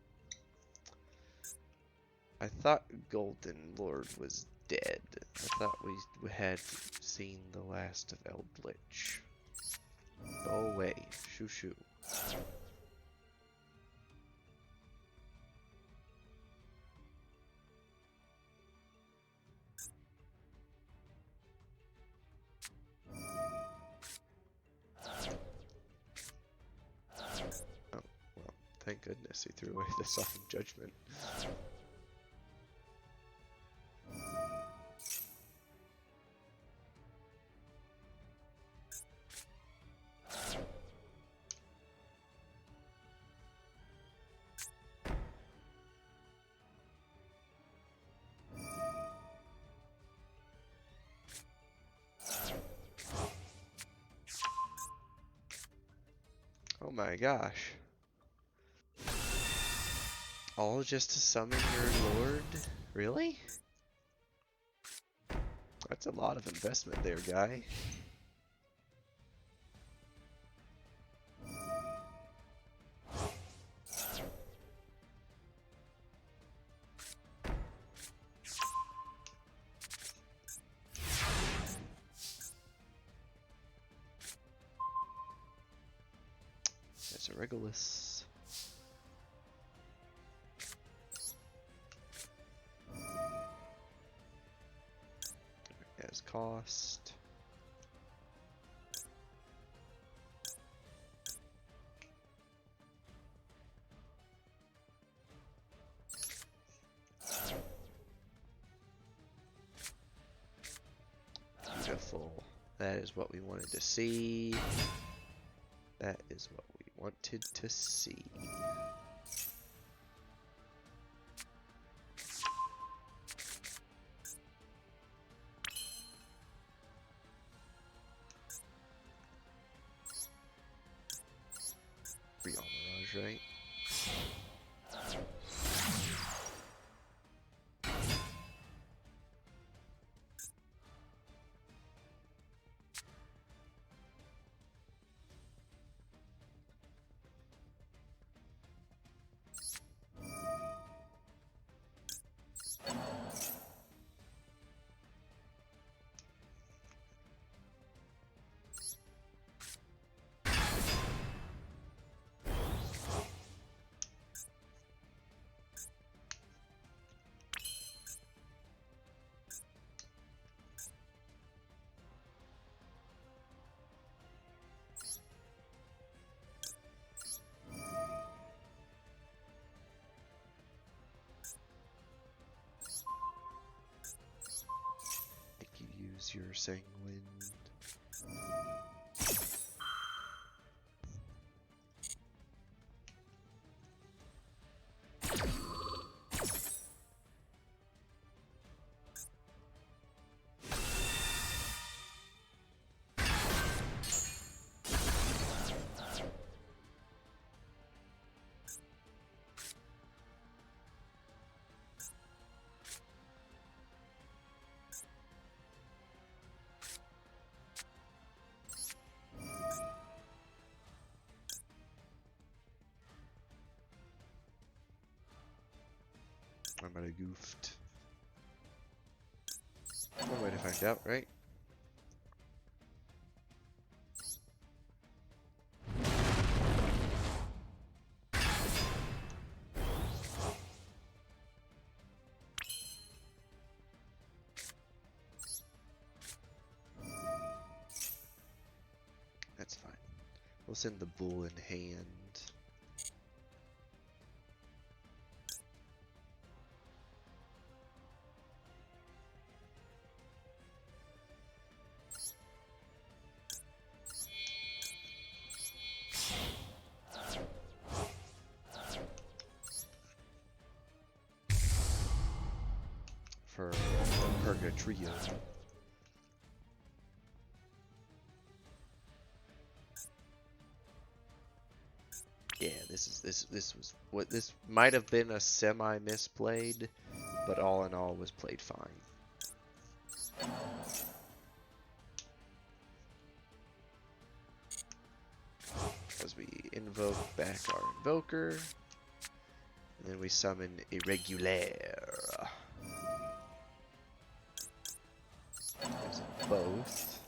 I thought Golden Lord was dead. I thought we had seen the last of Eldritch. Go away, shoo shoo. Oh, well, thank goodness he threw away the Softened Judgment. Oh my gosh. All just to summon your lord? Really? That's a lot of investment there, guy. There's a Regulus. As cost. Beautiful. That is what we wanted to see. That is what we wanted to see. Free Mirage, right? I think you use your Sanguine. I might have goofed. One way to find out, right? That's fine. We'll send the bull in hand. For perk We're a trio. Yeah, this was what this might have been a semi misplayed, but all in all was played fine. As we invoke back our invoker, and then we summon irregular. Using both.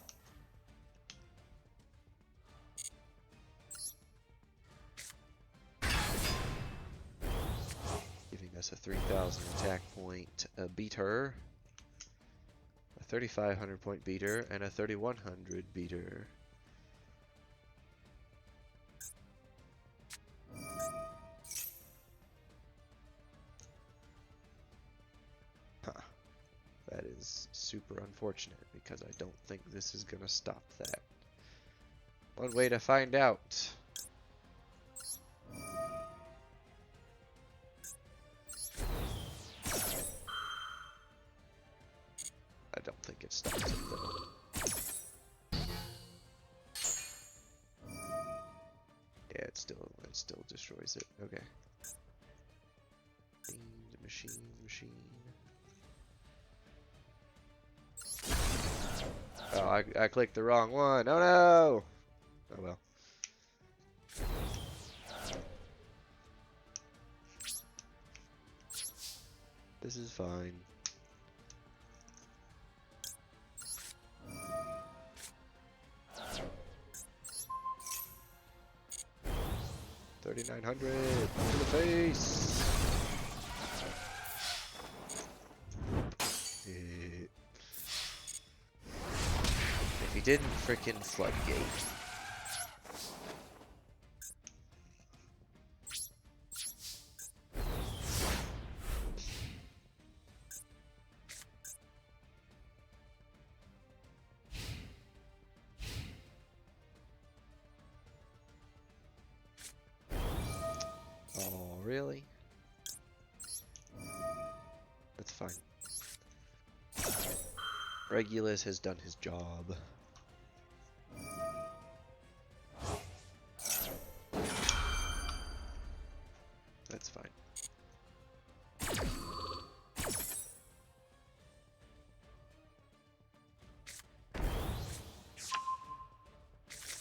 Giving us a 3,000 attack point beater, a 3,500 point beater, and a 3,100 beater. Huh. That is super unfortunate because I don't think this is gonna stop that. One way to find out. I don't think it stops it though. Yeah, it still destroys it. Okay. Machine. Oh, I clicked the wrong one. Oh no! Oh well. This is fine. $3,900 to the face. If he didn't frickin' floodgate. Oh, really? That's fine. Regulus has done his job. That's fine.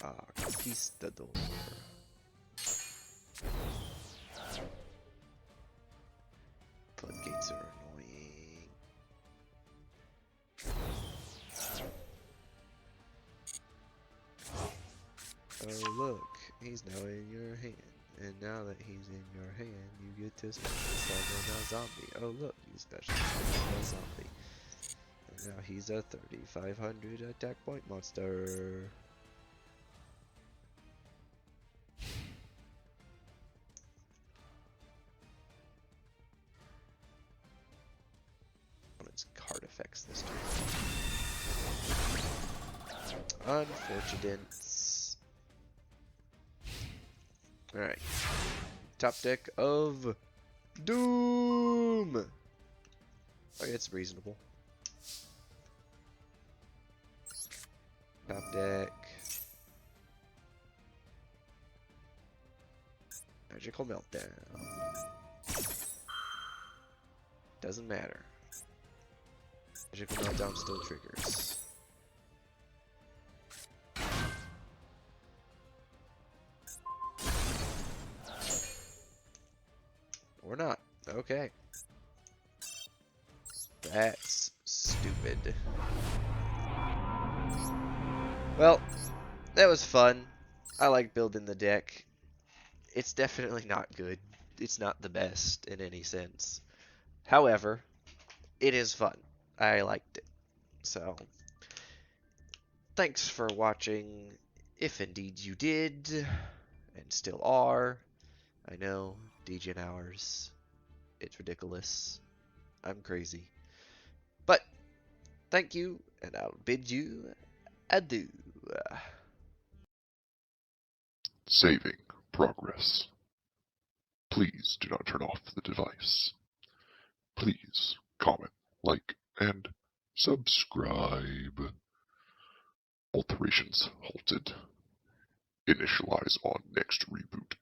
Ah, Conquistador. Floodgates are annoying. Oh look, he's now in your hand. And now that he's in your hand, you get to special summon a zombie. Oh look, you special summon a zombie. And now he's a 3,500 attack point monster. Its card effects this turn. Unfortunate. Alright. Top deck of Doom! Okay, it's reasonable. Top deck. Magical Meltdown. Doesn't matter. Magical Meltdown still triggers. Or not. Okay. That's stupid. Well, that was fun. I like building the deck. It's definitely not good. It's not the best in any sense. However, it is fun. I liked it. So, thanks for watching, if indeed you did, and still are. I know, DGen hours. It's ridiculous. I'm crazy. But, thank you, and I'll bid you adieu. Saving progress. Please do not turn off the device. Please comment, like, and Subscribe. Alterations halted. Initialize on next reboot.